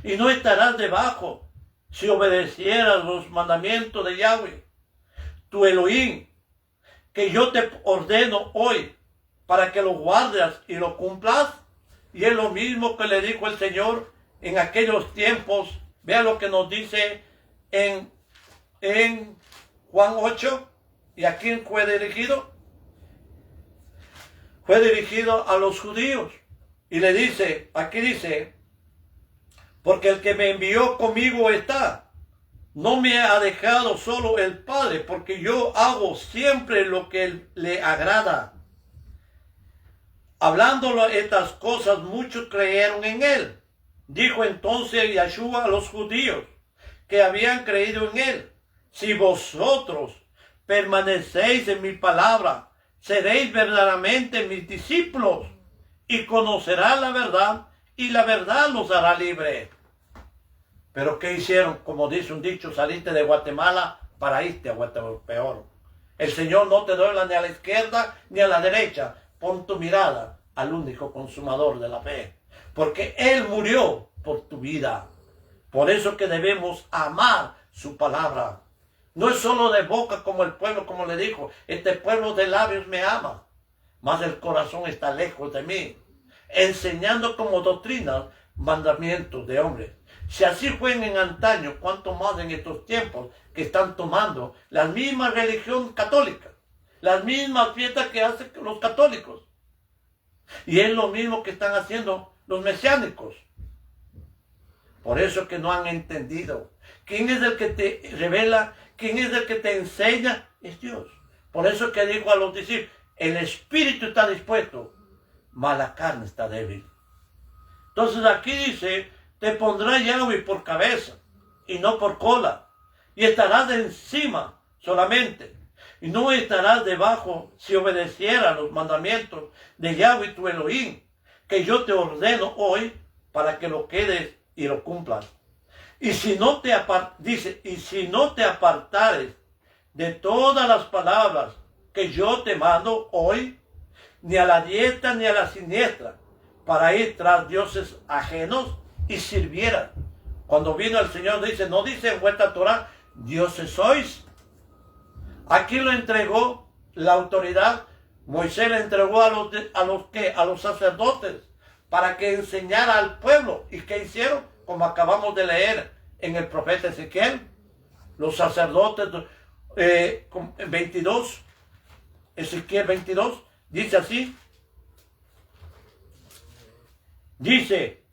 y no estarás debajo, si obedecieras los mandamientos de Yahweh, tu Elohim, que yo te ordeno hoy para que lo guardes y lo cumplas. Y es lo mismo que le dijo el Señor en aquellos tiempos. Vean lo que nos dice en Juan 8. ¿Y a quién fue dirigido? Fue dirigido a los judíos. Y le dice, aquí dice, porque el que me envió conmigo está. No me ha dejado solo el Padre, porque yo hago siempre lo que le agrada. Hablándolo estas cosas, muchos creyeron en él. Dijo entonces Yahshua a los judíos que habían creído en él, si vosotros permanecéis en mi palabra, seréis verdaderamente mis discípulos y conocerá la verdad, y la verdad los hará libre. Pero ¿qué hicieron? Como dice un dicho, saliste de Guatemala para irte a Guatemala peor. El Señor no te dobla ni a la izquierda ni a la derecha. Pon tu mirada al único consumador de la fe, porque Él murió por tu vida. Por eso que debemos amar su palabra. No es solo de boca como el pueblo, como le dijo, este pueblo de labios me ama, mas el corazón está lejos de mí, enseñando como doctrina mandamientos de hombres. Si así fue en antaño, cuánto más en estos tiempos que están tomando la misma religión católica, las mismas fiestas que hacen los católicos. Y es lo mismo que están haciendo los mesiánicos. Por eso que no han entendido. ¿Quién es el que te revela? ¿Quién es el que te enseña? Es Dios. Por eso que dijo a los discípulos, el espíritu está dispuesto, mas la carne está débil. Entonces aquí dice, te pondrá Yahweh por cabeza y no por cola, y estarás de encima solamente, y no estarás debajo si obedecieras los mandamientos de Yahweh tu Elohim, que yo te ordeno hoy para que lo quedes y lo cumplas. Y si no te apartares de todas las palabras que yo te mando hoy, ni a la diestra ni a la siniestra, para ir tras dioses ajenos y sirvieran. Cuando vino el Señor, dice, no dice en vuestra Torah, dioses sois. Aquí lo entregó la autoridad. Moisés le entregó a los sacerdotes para que enseñara al pueblo. ¿Y qué hicieron? Como acabamos de leer en el profeta Ezequiel, los sacerdotes 22, Ezequiel 22, dice así, dice,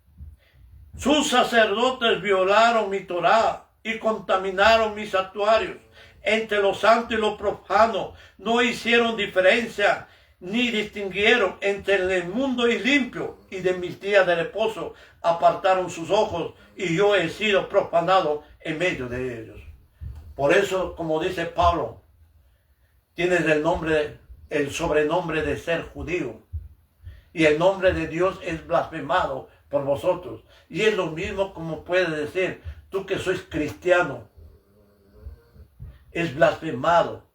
sus sacerdotes violaron mi Torah y contaminaron mis santuarios. Entre lo santo y lo profano no hicieron diferencia, ni distinguieron entre el inmundo y limpio, y de mis días de reposo apartaron sus ojos, y yo he sido profanado en medio de ellos. Por eso, como dice Pablo, tienes el sobrenombre de ser judío, y el nombre de Dios es blasfemado por vosotros. Y es lo mismo como puede decir, tú que sois cristiano, es blasfemado.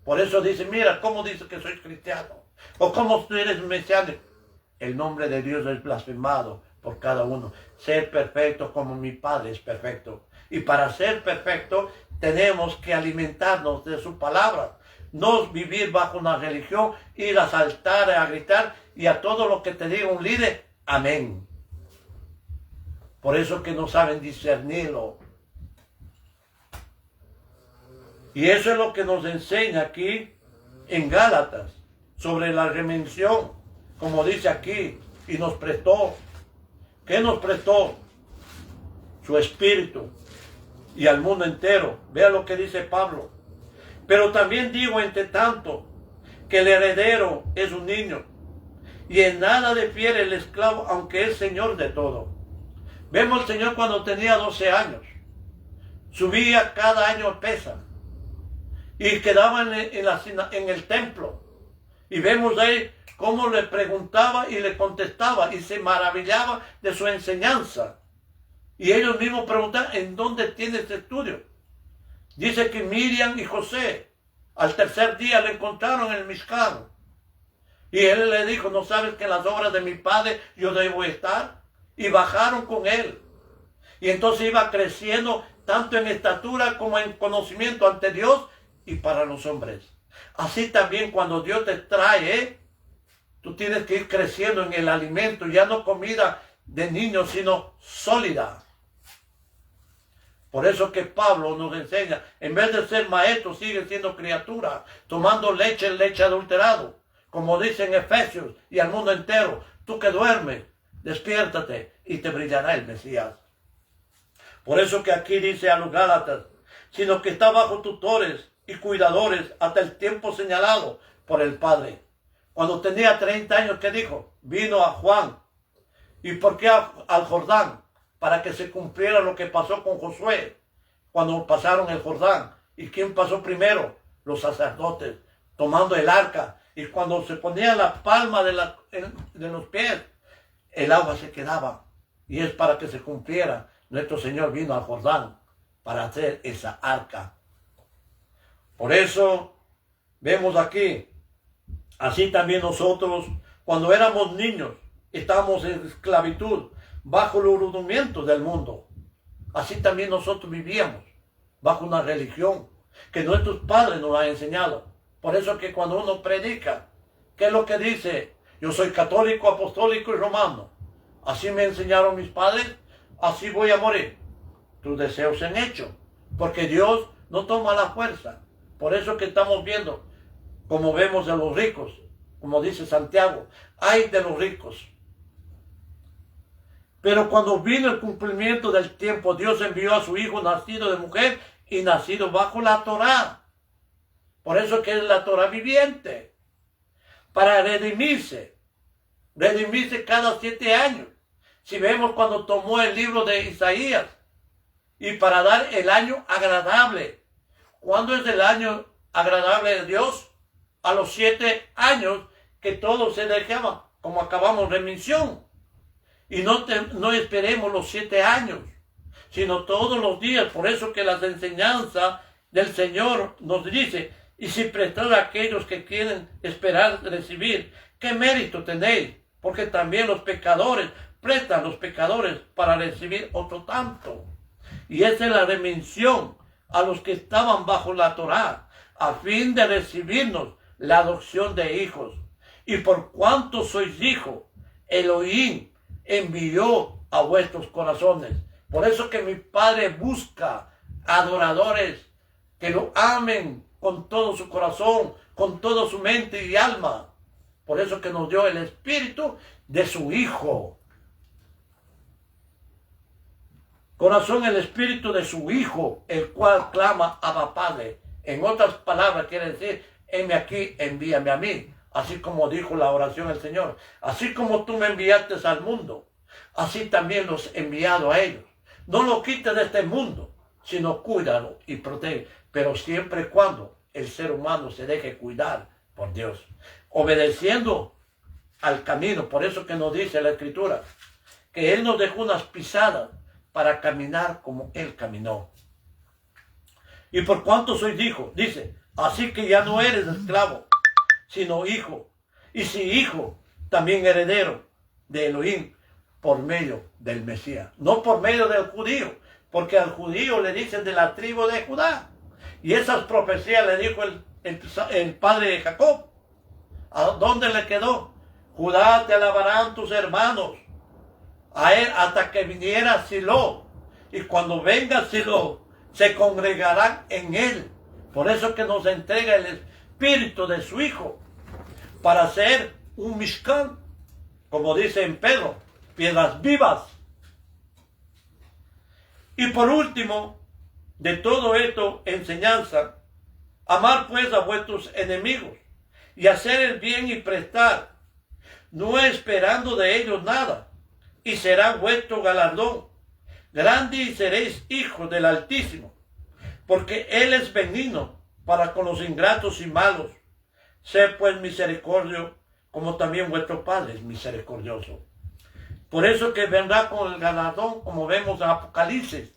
Por eso dice, mira, ¿cómo dice que sois cristiano? O ¿cómo tú eres mesiánico? El nombre de Dios es blasfemado por cada uno. Ser perfecto como mi Padre es perfecto. Y para ser perfecto tenemos que alimentarnos de su palabra. No vivir bajo una religión, ir a saltar, a gritar y a todo lo que te diga un líder, amén. Por eso que no saben discernirlo. Y eso es lo que nos enseña aquí en Gálatas, sobre la redención, como dice aquí, y nos prestó. ¿Qué nos prestó? Su espíritu, y al mundo entero. Vea lo que dice Pablo. Pero también digo, entre tanto, que el heredero es un niño, y en nada difiere el esclavo, aunque es señor de todo. Vemos al Señor cuando tenía 12 años. Subía cada año pesa. Y quedaba en el templo. Y vemos ahí cómo le preguntaba y le contestaba. Y se maravillaba de su enseñanza. Y ellos mismos preguntaban, ¿en dónde tiene este estudio? Dice que Miriam y José al tercer día le encontraron en el Mishkan. Y él le dijo, ¿no sabes que en las obras de mi padre yo debo estar? Y bajaron con él. Y entonces iba creciendo tanto en estatura como en conocimiento ante Dios y para los hombres. Así también cuando Dios te trae, tú tienes que ir creciendo en el alimento, ya no comida de niños, sino sólida. Por eso que Pablo nos enseña, en vez de ser maestro, sigue siendo criatura, tomando leche adulterado. Como dice en Efesios y al mundo entero, tú que duermes, despiértate y te brillará el Mesías. Por eso que aquí dice a los Gálatas, sino que está bajo tutores y cuidadores hasta el tiempo señalado por el Padre. Cuando tenía 30 años, ¿qué dijo? Vino a Juan. ¿Y por qué al Jordán? Para que se cumpliera lo que pasó con Josué cuando pasaron el Jordán. ¿Y quién pasó primero? Los sacerdotes, tomando el arca y cuando se ponía la palma de los pies, el agua se quedaba. Y es para que se cumpliera. Nuestro Señor vino al Jordán para hacer esa arca. Por eso vemos aquí, así también nosotros, cuando éramos niños, estábamos en esclavitud, bajo el rudimiento del mundo. Así también nosotros vivíamos, bajo una religión que nuestros padres nos han enseñado. Por eso que cuando uno predica, ¿qué es lo que dice? Yo soy católico, apostólico y romano. Así me enseñaron mis padres, así voy a morir. Tus deseos se han hecho, porque Dios no toma la fuerza. Por eso que estamos viendo, como vemos de los ricos, como dice Santiago, ay de los ricos. Pero cuando vino el cumplimiento del tiempo, Dios envió a su Hijo nacido de mujer y nacido bajo la Torá. Por eso que es la Torá viviente, para redimirse cada 7 años. Si vemos cuando tomó el libro de Isaías, y para dar el año agradable. ¿Cuándo es el año agradable de Dios? A los 7 años que todo se dejaba, como acabamos remisión. Y no esperemos los 7 años, sino todos los días. Por eso que las enseñanzas del Señor nos dice, y si prestáis a aquellos que quieren esperar recibir, ¿qué mérito tenéis? Porque también los pecadores prestan los pecadores para recibir otro tanto. Y esa es la remisión a los que estaban bajo la Torá, a fin de recibirnos la adopción de hijos. Y por cuanto sois hijos, Elohim envió a vuestros corazones. Por eso que mi Padre busca adoradores que lo amen con todo su corazón, con toda su mente y alma. Por eso que nos dio el espíritu de su Hijo. Corazón, el espíritu de su Hijo, el cual clama Abba Padre. En otras palabras quiere decir, heme aquí, envíame a mí. Así como dijo la oración del Señor. Así como tú me enviaste al mundo, así también los he enviado a ellos. No lo quites de este mundo, sino cuídalo y protege. Pero siempre y cuando el ser humano se deje cuidar por Dios. Obedeciendo al camino. Por eso que nos dice la Escritura, que Él nos dejó unas pisadas para caminar como Él caminó. Y por cuanto sois hijo, dice, así que ya no eres esclavo, sino hijo. Y si hijo, también heredero de Elohim por medio del Mesías. No por medio del judío, porque al judío le dicen de la tribu de Judá. Y esas profecías le dijo el padre de Jacob. ¿A dónde le quedó? Judá, te alabarán tus hermanos a él hasta que viniera Silo. Y cuando venga Silo, se congregarán en él. Por eso que nos entrega el espíritu de su Hijo, para hacer un Mishkan, como dice en Pedro, piedras vivas. Y por último, de todo esto, enseñanza, amar pues a vuestros enemigos, y hacer el bien y prestar, no esperando de ellos nada, y será vuestro galardón grande, y seréis hijos del Altísimo, porque Él es benigno para con los ingratos y malos. Sé pues misericordioso, como también vuestro Padre es misericordioso. Por eso que vendrá con el galardón, como vemos en Apocalipsis.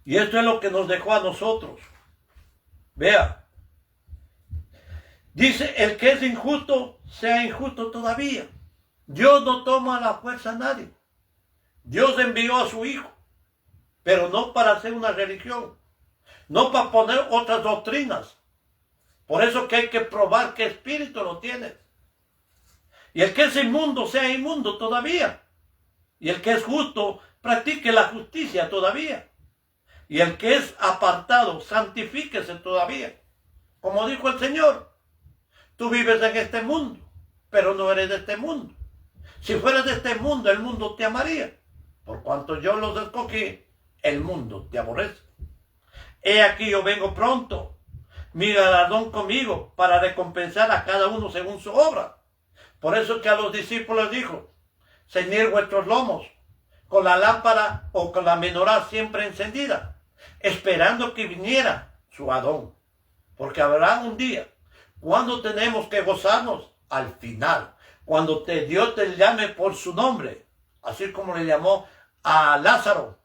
Y esto es lo que nos dejó a nosotros. Vea. Dice, el que es injusto, sea injusto todavía. Dios no toma a la fuerza a nadie. Dios envió a su Hijo, pero no para hacer una religión, no para poner otras doctrinas. Por eso que hay que probar qué espíritu lo tiene. Y el que es inmundo, sea inmundo todavía. Y el que es justo, practique la justicia todavía. Y el que es apartado, santifíquese todavía. Como dijo el Señor, tú vives en este mundo, pero no eres de este mundo. Si fueras de este mundo, el mundo te amaría. Por cuanto yo los escogí, el mundo te aborrece. He aquí yo vengo pronto, mi galardón conmigo, para recompensar a cada uno según su obra. Por eso que a los discípulos dijo, ceñid vuestros lomos, con la lámpara o con la menorá siempre encendida, esperando que viniera su Adón. Porque habrá un día cuando tenemos que gozarnos al final, cuando Dios te llame por su nombre, así como le llamó a Lázaro.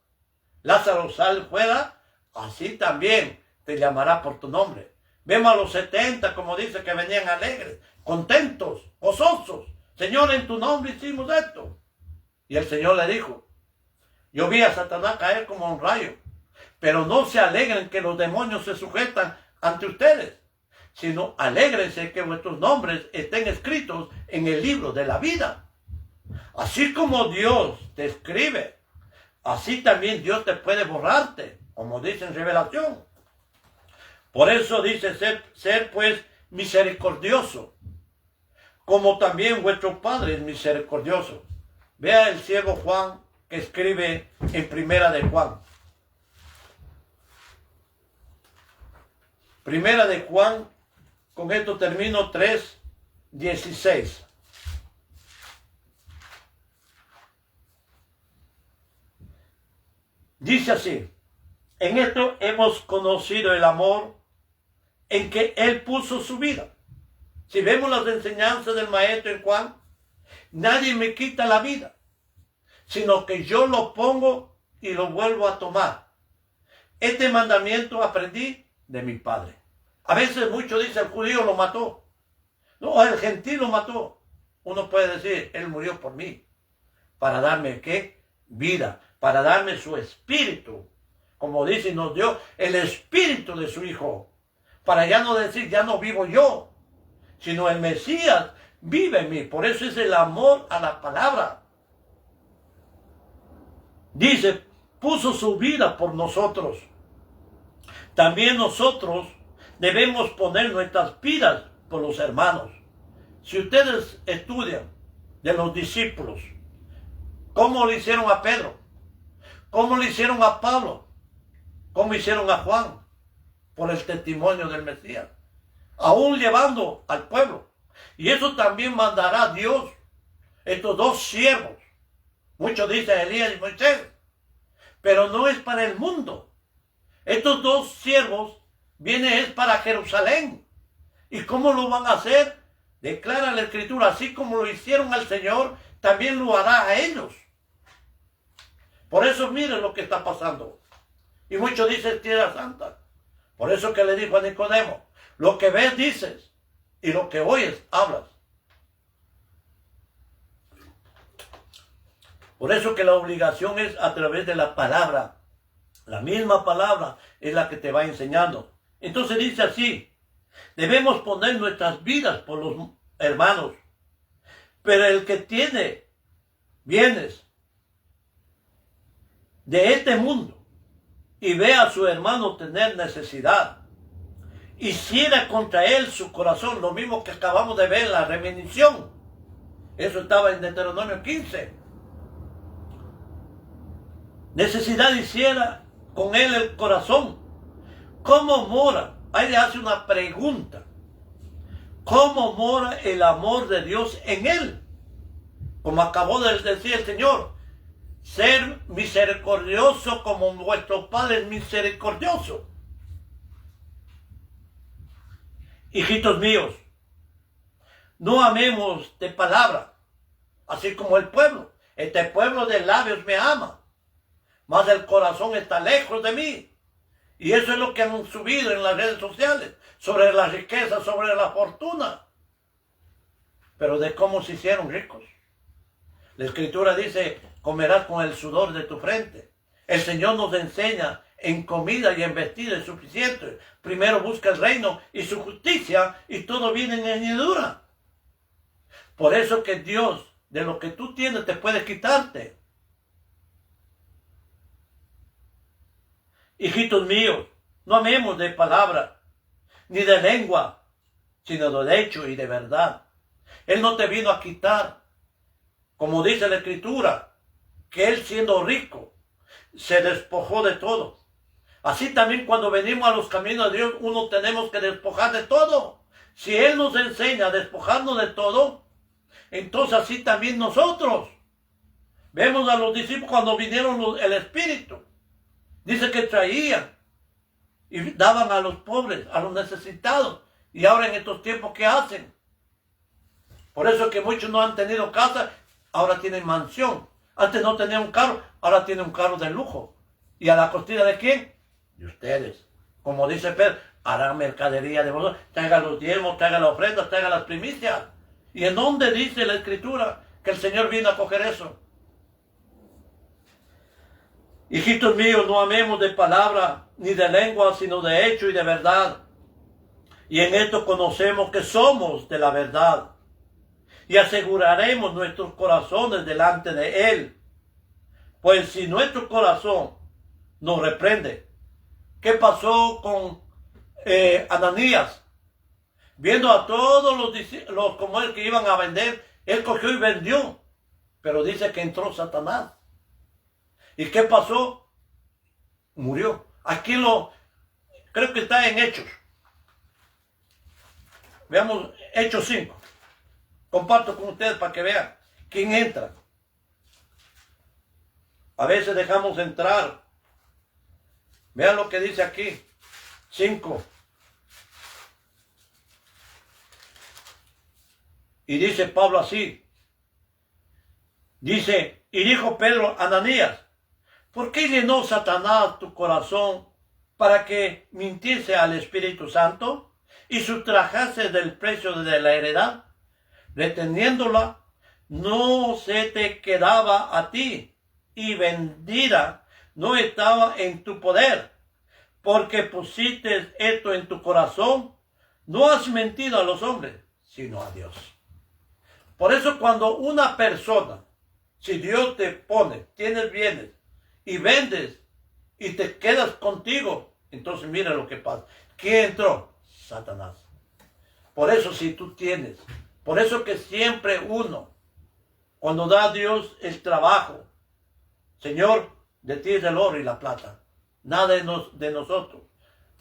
Lázaro, sal fuera, así también te llamará por tu nombre. Vemos a los 70, como dice, que venían alegres, contentos, gozosos. Señor, en tu nombre hicimos esto. Y el Señor le dijo, yo vi a Satanás caer como un rayo, pero no se alegren que los demonios se sujetan ante ustedes, sino alégrense que vuestros nombres estén escritos en el libro de la vida. Así como Dios te escribe, así también Dios te puede borrarte, como dice en Revelación. Por eso dice ser pues misericordioso, como también vuestro Padre es misericordioso. Vea el ciego Juan que escribe en Primera de Juan. Primera de Juan, con esto termino, 3:16. Dice así, en esto hemos conocido el amor en que Él puso su vida. Si vemos las enseñanzas del Maestro en Juan, nadie me quita la vida, sino que yo lo pongo y lo vuelvo a tomar. Este mandamiento aprendí de mi Padre. A veces muchos dicen, el judío lo mató. No, el gentil lo mató. Uno puede decir, Él murió por mí. ¿Para darme qué? Vida. Para darme su espíritu. Como dice, nos dio el espíritu de su Hijo. Para ya no decir, ya no vivo yo, sino el Mesías vive en mí. Por eso es el amor a la palabra. Dice, puso su vida por nosotros. También nosotros debemos poner nuestras vidas por los hermanos. Si ustedes estudian de los discípulos, cómo le hicieron a Pedro, cómo le hicieron a Pablo, cómo hicieron a Juan, por el testimonio del Mesías, aún llevando al pueblo. Y eso también mandará Dios, estos dos siervos. Muchos dicen Elías y Moisés, pero no es para el mundo. Estos dos siervos vienen es para Jerusalén. ¿Y cómo lo van a hacer? Declara la Escritura, así como lo hicieron al Señor, también lo hará a ellos. Por eso miren lo que está pasando. Y muchos dicen tierra santa. Por eso que le dijo a Nicodemo, lo que ves dices y lo que oyes hablas. Por eso que la obligación es a través de la palabra. La misma palabra es la que te va enseñando. Entonces dice así, debemos poner nuestras vidas por los hermanos. Pero el que tiene bienes de este mundo y ve a su hermano tener necesidad, y cierra contra él su corazón, lo mismo que acabamos de ver, la reminición. Eso estaba en Deuteronomio 15. Necesidad y cierra con él el corazón. ¿Cómo mora? Ahí le hace una pregunta. ¿Cómo mora el amor de Dios en él? Como acabó de decir el Señor, ser misericordioso como vuestro Padre es misericordioso. Hijitos míos, no amemos de palabra, así como el pueblo. Este pueblo de labios me ama, mas el corazón está lejos de mí. Y eso es lo que han subido en las redes sociales, sobre la riqueza, sobre la fortuna. Pero de cómo se hicieron ricos. La Escritura dice, comerás con el sudor de tu frente. El Señor nos enseña en comida y en vestido es suficiente. Primero busca el reino y su justicia y todo viene en añadidura. Por eso que Dios, de lo que tú tienes, te puede quitarte. Hijitos míos, no amemos de palabra, ni de lengua, sino de hecho y de verdad. Él no te vino a quitar, como dice la Escritura, que Él siendo rico, se despojó de todo. Así también cuando venimos a los caminos de Dios, uno tenemos que despojar de todo. Si Él nos enseña a despojarnos de todo, entonces así también nosotros. Vemos a los discípulos cuando vinieron el Espíritu. Dice que traían y daban a los pobres, a los necesitados. Y ahora en estos tiempos, ¿qué hacen? Por eso es que muchos no han tenido casa, ahora tienen mansión. Antes no tenían un carro, ahora tienen un carro de lujo. ¿Y a la costilla de quién? De ustedes. Como dice Pedro, harán mercadería de vosotros. Traigan los diezmos, traigan las ofrendas, traigan las primicias. ¿Y en dónde dice la Escritura que el Señor vino a coger eso? Hijitos míos, no amemos de palabra ni de lengua, sino de hecho y de verdad. Y en esto conocemos que somos de la verdad. Y aseguraremos nuestros corazones delante de Él. Pues si nuestro corazón nos reprende, ¿qué pasó con Ananías? Viendo a todos los como él que iban a vender, él cogió y vendió. Pero dice que entró Satanás. ¿Y qué pasó? Murió. Aquí creo que está en Hechos. Veamos Hechos 5. Comparto con ustedes para que vean quién entra. A veces dejamos entrar. Vean lo que dice aquí. 5. Y dice Pablo así. Dice, y dijo Pedro a Ananías, ¿por qué llenó Satanás tu corazón para que mintiese al Espíritu Santo y sustrajase del precio de la heredad? Reteniéndola, no se te quedaba a ti, y vendida no estaba en tu poder, porque pusiste esto en tu corazón. No has mentido a los hombres, sino a Dios. Por eso cuando una persona, si Dios te pone, tienes bienes, y vendes, y te quedas contigo, entonces mira lo que pasa. ¿Quién entró? Satanás. Por eso si tú tienes, por eso que siempre uno, cuando da a Dios el trabajo, Señor, de ti es el oro y la plata, nada de nosotros.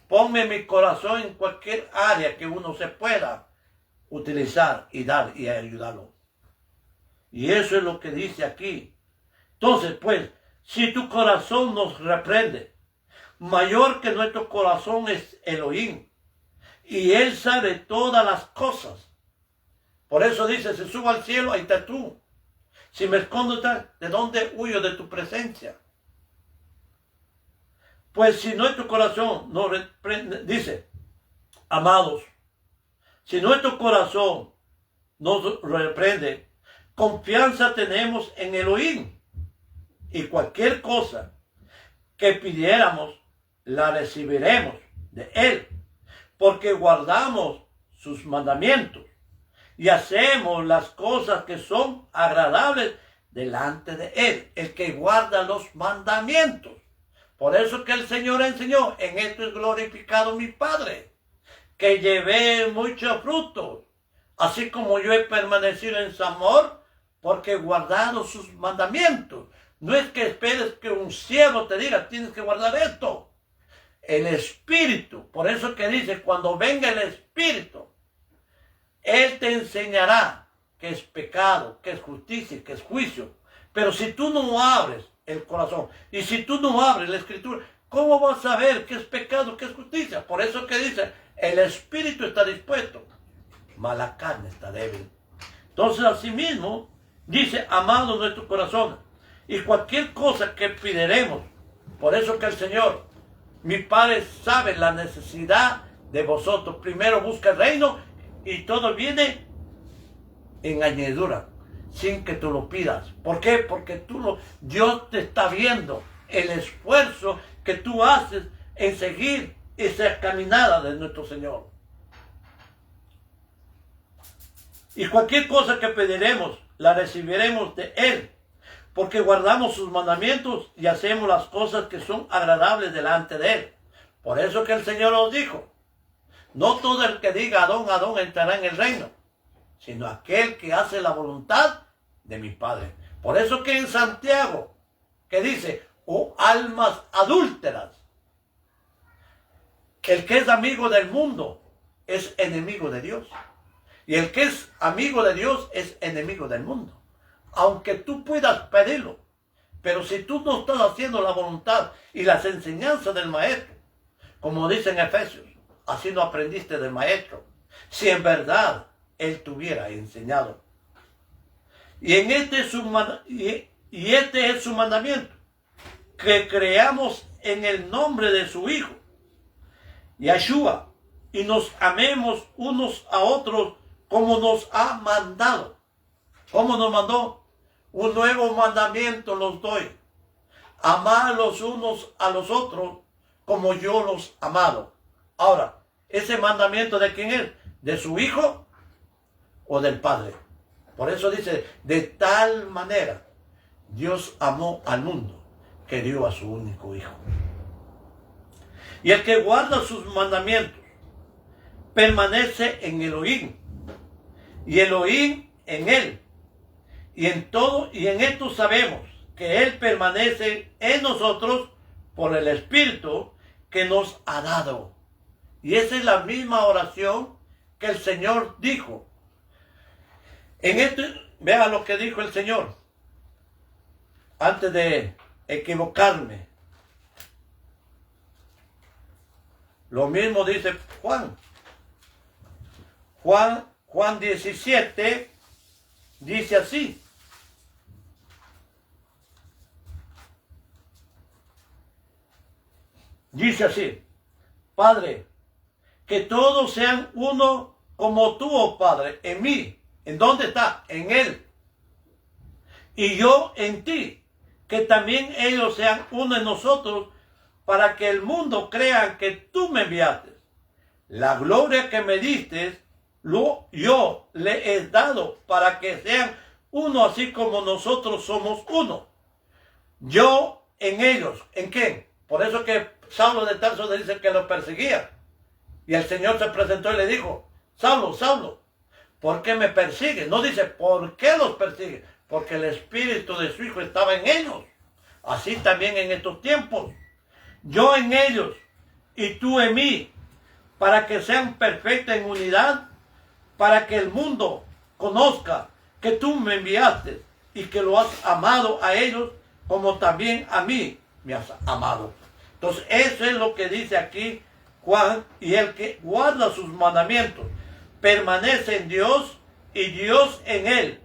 Ponme mi corazón en cualquier área que uno se pueda utilizar y dar y ayudarlo. Y eso es lo que dice aquí. Entonces, pues, si tu corazón nos reprende, mayor que nuestro corazón es Elohim, y Él sabe todas las cosas. Por eso dice, si subo al cielo, ahí está tú. Si me escondo, ¿de dónde huyo de tu presencia? Pues si nuestro corazón nos reprende, dice, amados, si nuestro corazón nos reprende, confianza tenemos en Elohim, y cualquier cosa que pidiéramos, la recibiremos de Él, porque guardamos sus mandamientos y hacemos las cosas que son agradables delante de Él, el que guarda los mandamientos. Por eso que el Señor enseñó, en esto es glorificado mi Padre, que llevé muchos frutos, así como yo he permanecido en su amor, porque he guardado sus mandamientos. No es que esperes que un siervo te diga, tienes que guardar esto. El Espíritu, por eso que dice, cuando venga el Espíritu, Él te enseñará qué es pecado, qué es justicia, qué es juicio. Pero si tú no abres el corazón, y si tú no abres la Escritura, ¿cómo vas a saber qué es pecado, qué es justicia? Por eso que dice, el Espíritu está dispuesto, mas la carne está débil. Entonces, asimismo, dice, amado nuestro corazón, y cualquier cosa que pideremos, por eso que el Señor, mi Padre, sabe la necesidad de vosotros. Primero busca el reino y todo viene en añadidura, sin que tú lo pidas. ¿Por qué? Porque Dios te está viendo el esfuerzo que tú haces en seguir esa caminada de nuestro Señor. Y cualquier cosa que pediremos, la recibiremos de Él, porque guardamos sus mandamientos y hacemos las cosas que son agradables delante de Él. Por eso que el Señor nos dijo, no todo el que diga Adón, Adón entrará en el reino, sino aquel que hace la voluntad de mi Padre. Por eso que en Santiago, que dice, oh almas adúlteras, el que es amigo del mundo es enemigo de Dios. Y el que es amigo de Dios es enemigo del mundo. Aunque tú puedas pedirlo, pero si tú no estás haciendo la voluntad y las enseñanzas del Maestro, como dice en Efesios, así no aprendiste del maestro, si en verdad él te hubiera enseñado. Y este es su mandamiento, que creamos en el nombre de su Hijo, Yeshua, y nos amemos unos a otros como nos ha mandado. ¿Cómo nos mandó? Un nuevo mandamiento los doy. Amar los unos a los otros como yo los he amado. Ahora, ¿ese mandamiento de quién es? ¿De su Hijo o del Padre? Por eso dice, de tal manera Dios amó al mundo que dio a su único Hijo. Y el que guarda sus mandamientos permanece en Elohim, y Elohim en él. Y en esto sabemos que Él permanece en nosotros por el Espíritu que nos ha dado. Y esa es la misma oración que el Señor dijo. Vean lo que dijo el Señor. Antes de equivocarme. Lo mismo dice Juan. Juan 17 dice así. Dice así, Padre, que todos sean uno como tú, oh Padre, en mí. ¿En dónde está? En Él. Y yo en ti, que también ellos sean uno en nosotros, para que el mundo crea que tú me enviaste. La gloria que me diste, yo le he dado, para que sean uno así como nosotros somos uno. Yo en ellos. ¿En quién? Por eso que Saulo de Tarso le dice que lo perseguía. Y el Señor se presentó y le dijo, Saulo, Saulo, ¿por qué me persigue? No dice, ¿por qué los persigue? Porque el Espíritu de su Hijo estaba en ellos. Así también en estos tiempos. Yo en ellos y tú en mí, para que sean perfectos en unidad, para que el mundo conozca que tú me enviaste y que lo has amado a ellos como también a mí me has amado. Entonces, eso es lo que dice aquí Juan, y el que guarda sus mandamientos permanece en Dios y Dios en él.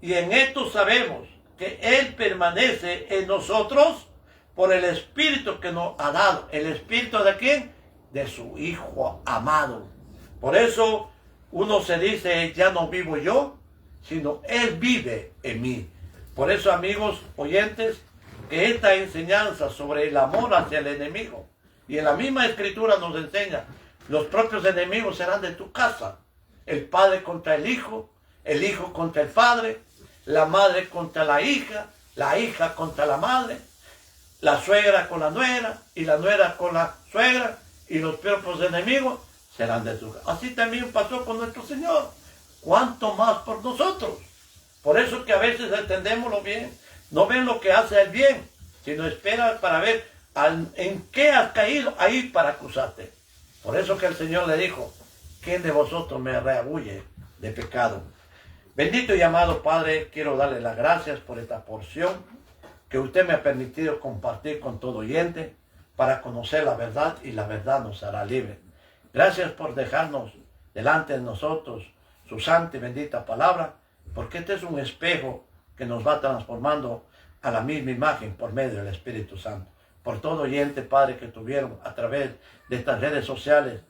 Y en esto sabemos que Él permanece en nosotros por el Espíritu que nos ha dado. ¿El Espíritu de quién? De su Hijo amado. Por eso uno se dice, ya no vivo yo, sino Él vive en mí. Por eso, amigos oyentes, que esta enseñanza sobre el amor hacia el enemigo, y en la misma Escritura nos enseña, los propios enemigos serán de tu casa. El padre contra el hijo contra el padre, la madre contra la hija contra la madre, la suegra con la nuera, y la nuera con la suegra, y los propios enemigos serán de tu casa. Así también pasó con nuestro Señor. ¿Cuánto más por nosotros? Por eso que a veces entendemos lo bien, no ven lo que hace el bien, sino espera para ver en qué has caído ahí para acusarte. Por eso que el Señor le dijo, ¿quién de vosotros me reabulle de pecado? Bendito y amado Padre, quiero darle las gracias por esta porción que usted me ha permitido compartir con todo oyente para conocer la verdad, y la verdad nos hará libre. Gracias por dejarnos delante de nosotros su santa y bendita palabra, porque este es un espejo que nos va transformando a la misma imagen por medio del Espíritu Santo. Por todo oyente, Padre, que tuvieron a través de estas redes sociales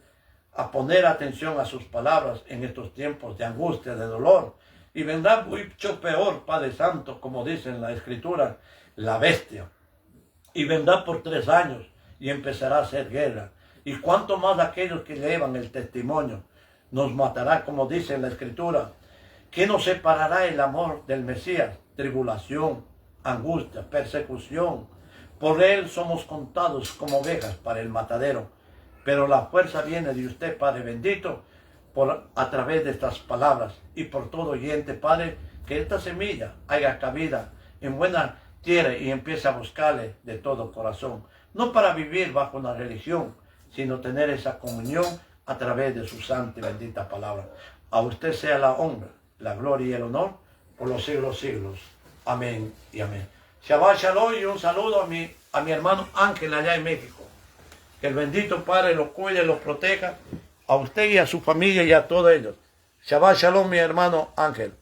a poner atención a sus palabras en estos tiempos de angustia, de dolor. Y vendrá mucho peor, Padre Santo, como dice en la Escritura, la bestia. Y vendrá por 3 años y empezará a hacer guerra. Y cuanto más aquellos que llevan el testimonio nos matará, como dice en la Escritura. ¿Qué nos separará el amor del Mesías? Tribulación, angustia, persecución. Por Él somos contados como ovejas para el matadero. Pero la fuerza viene de usted, Padre bendito, a través de estas palabras. Y por todo oyente, Padre, que esta semilla haya cabida en buena tierra y empiece a buscarle de todo corazón. No para vivir bajo una religión, sino tener esa comunión a través de su santa y bendita palabra. A usted sea la honra, la gloria y el honor por los siglos siglos. Amén y amén. Shabbat Shalom, y un saludo a mi hermano Ángel allá en México. Que el bendito Padre los cuide, los proteja, a usted y a su familia y a todos ellos. Shabbat Shalom, mi hermano Ángel.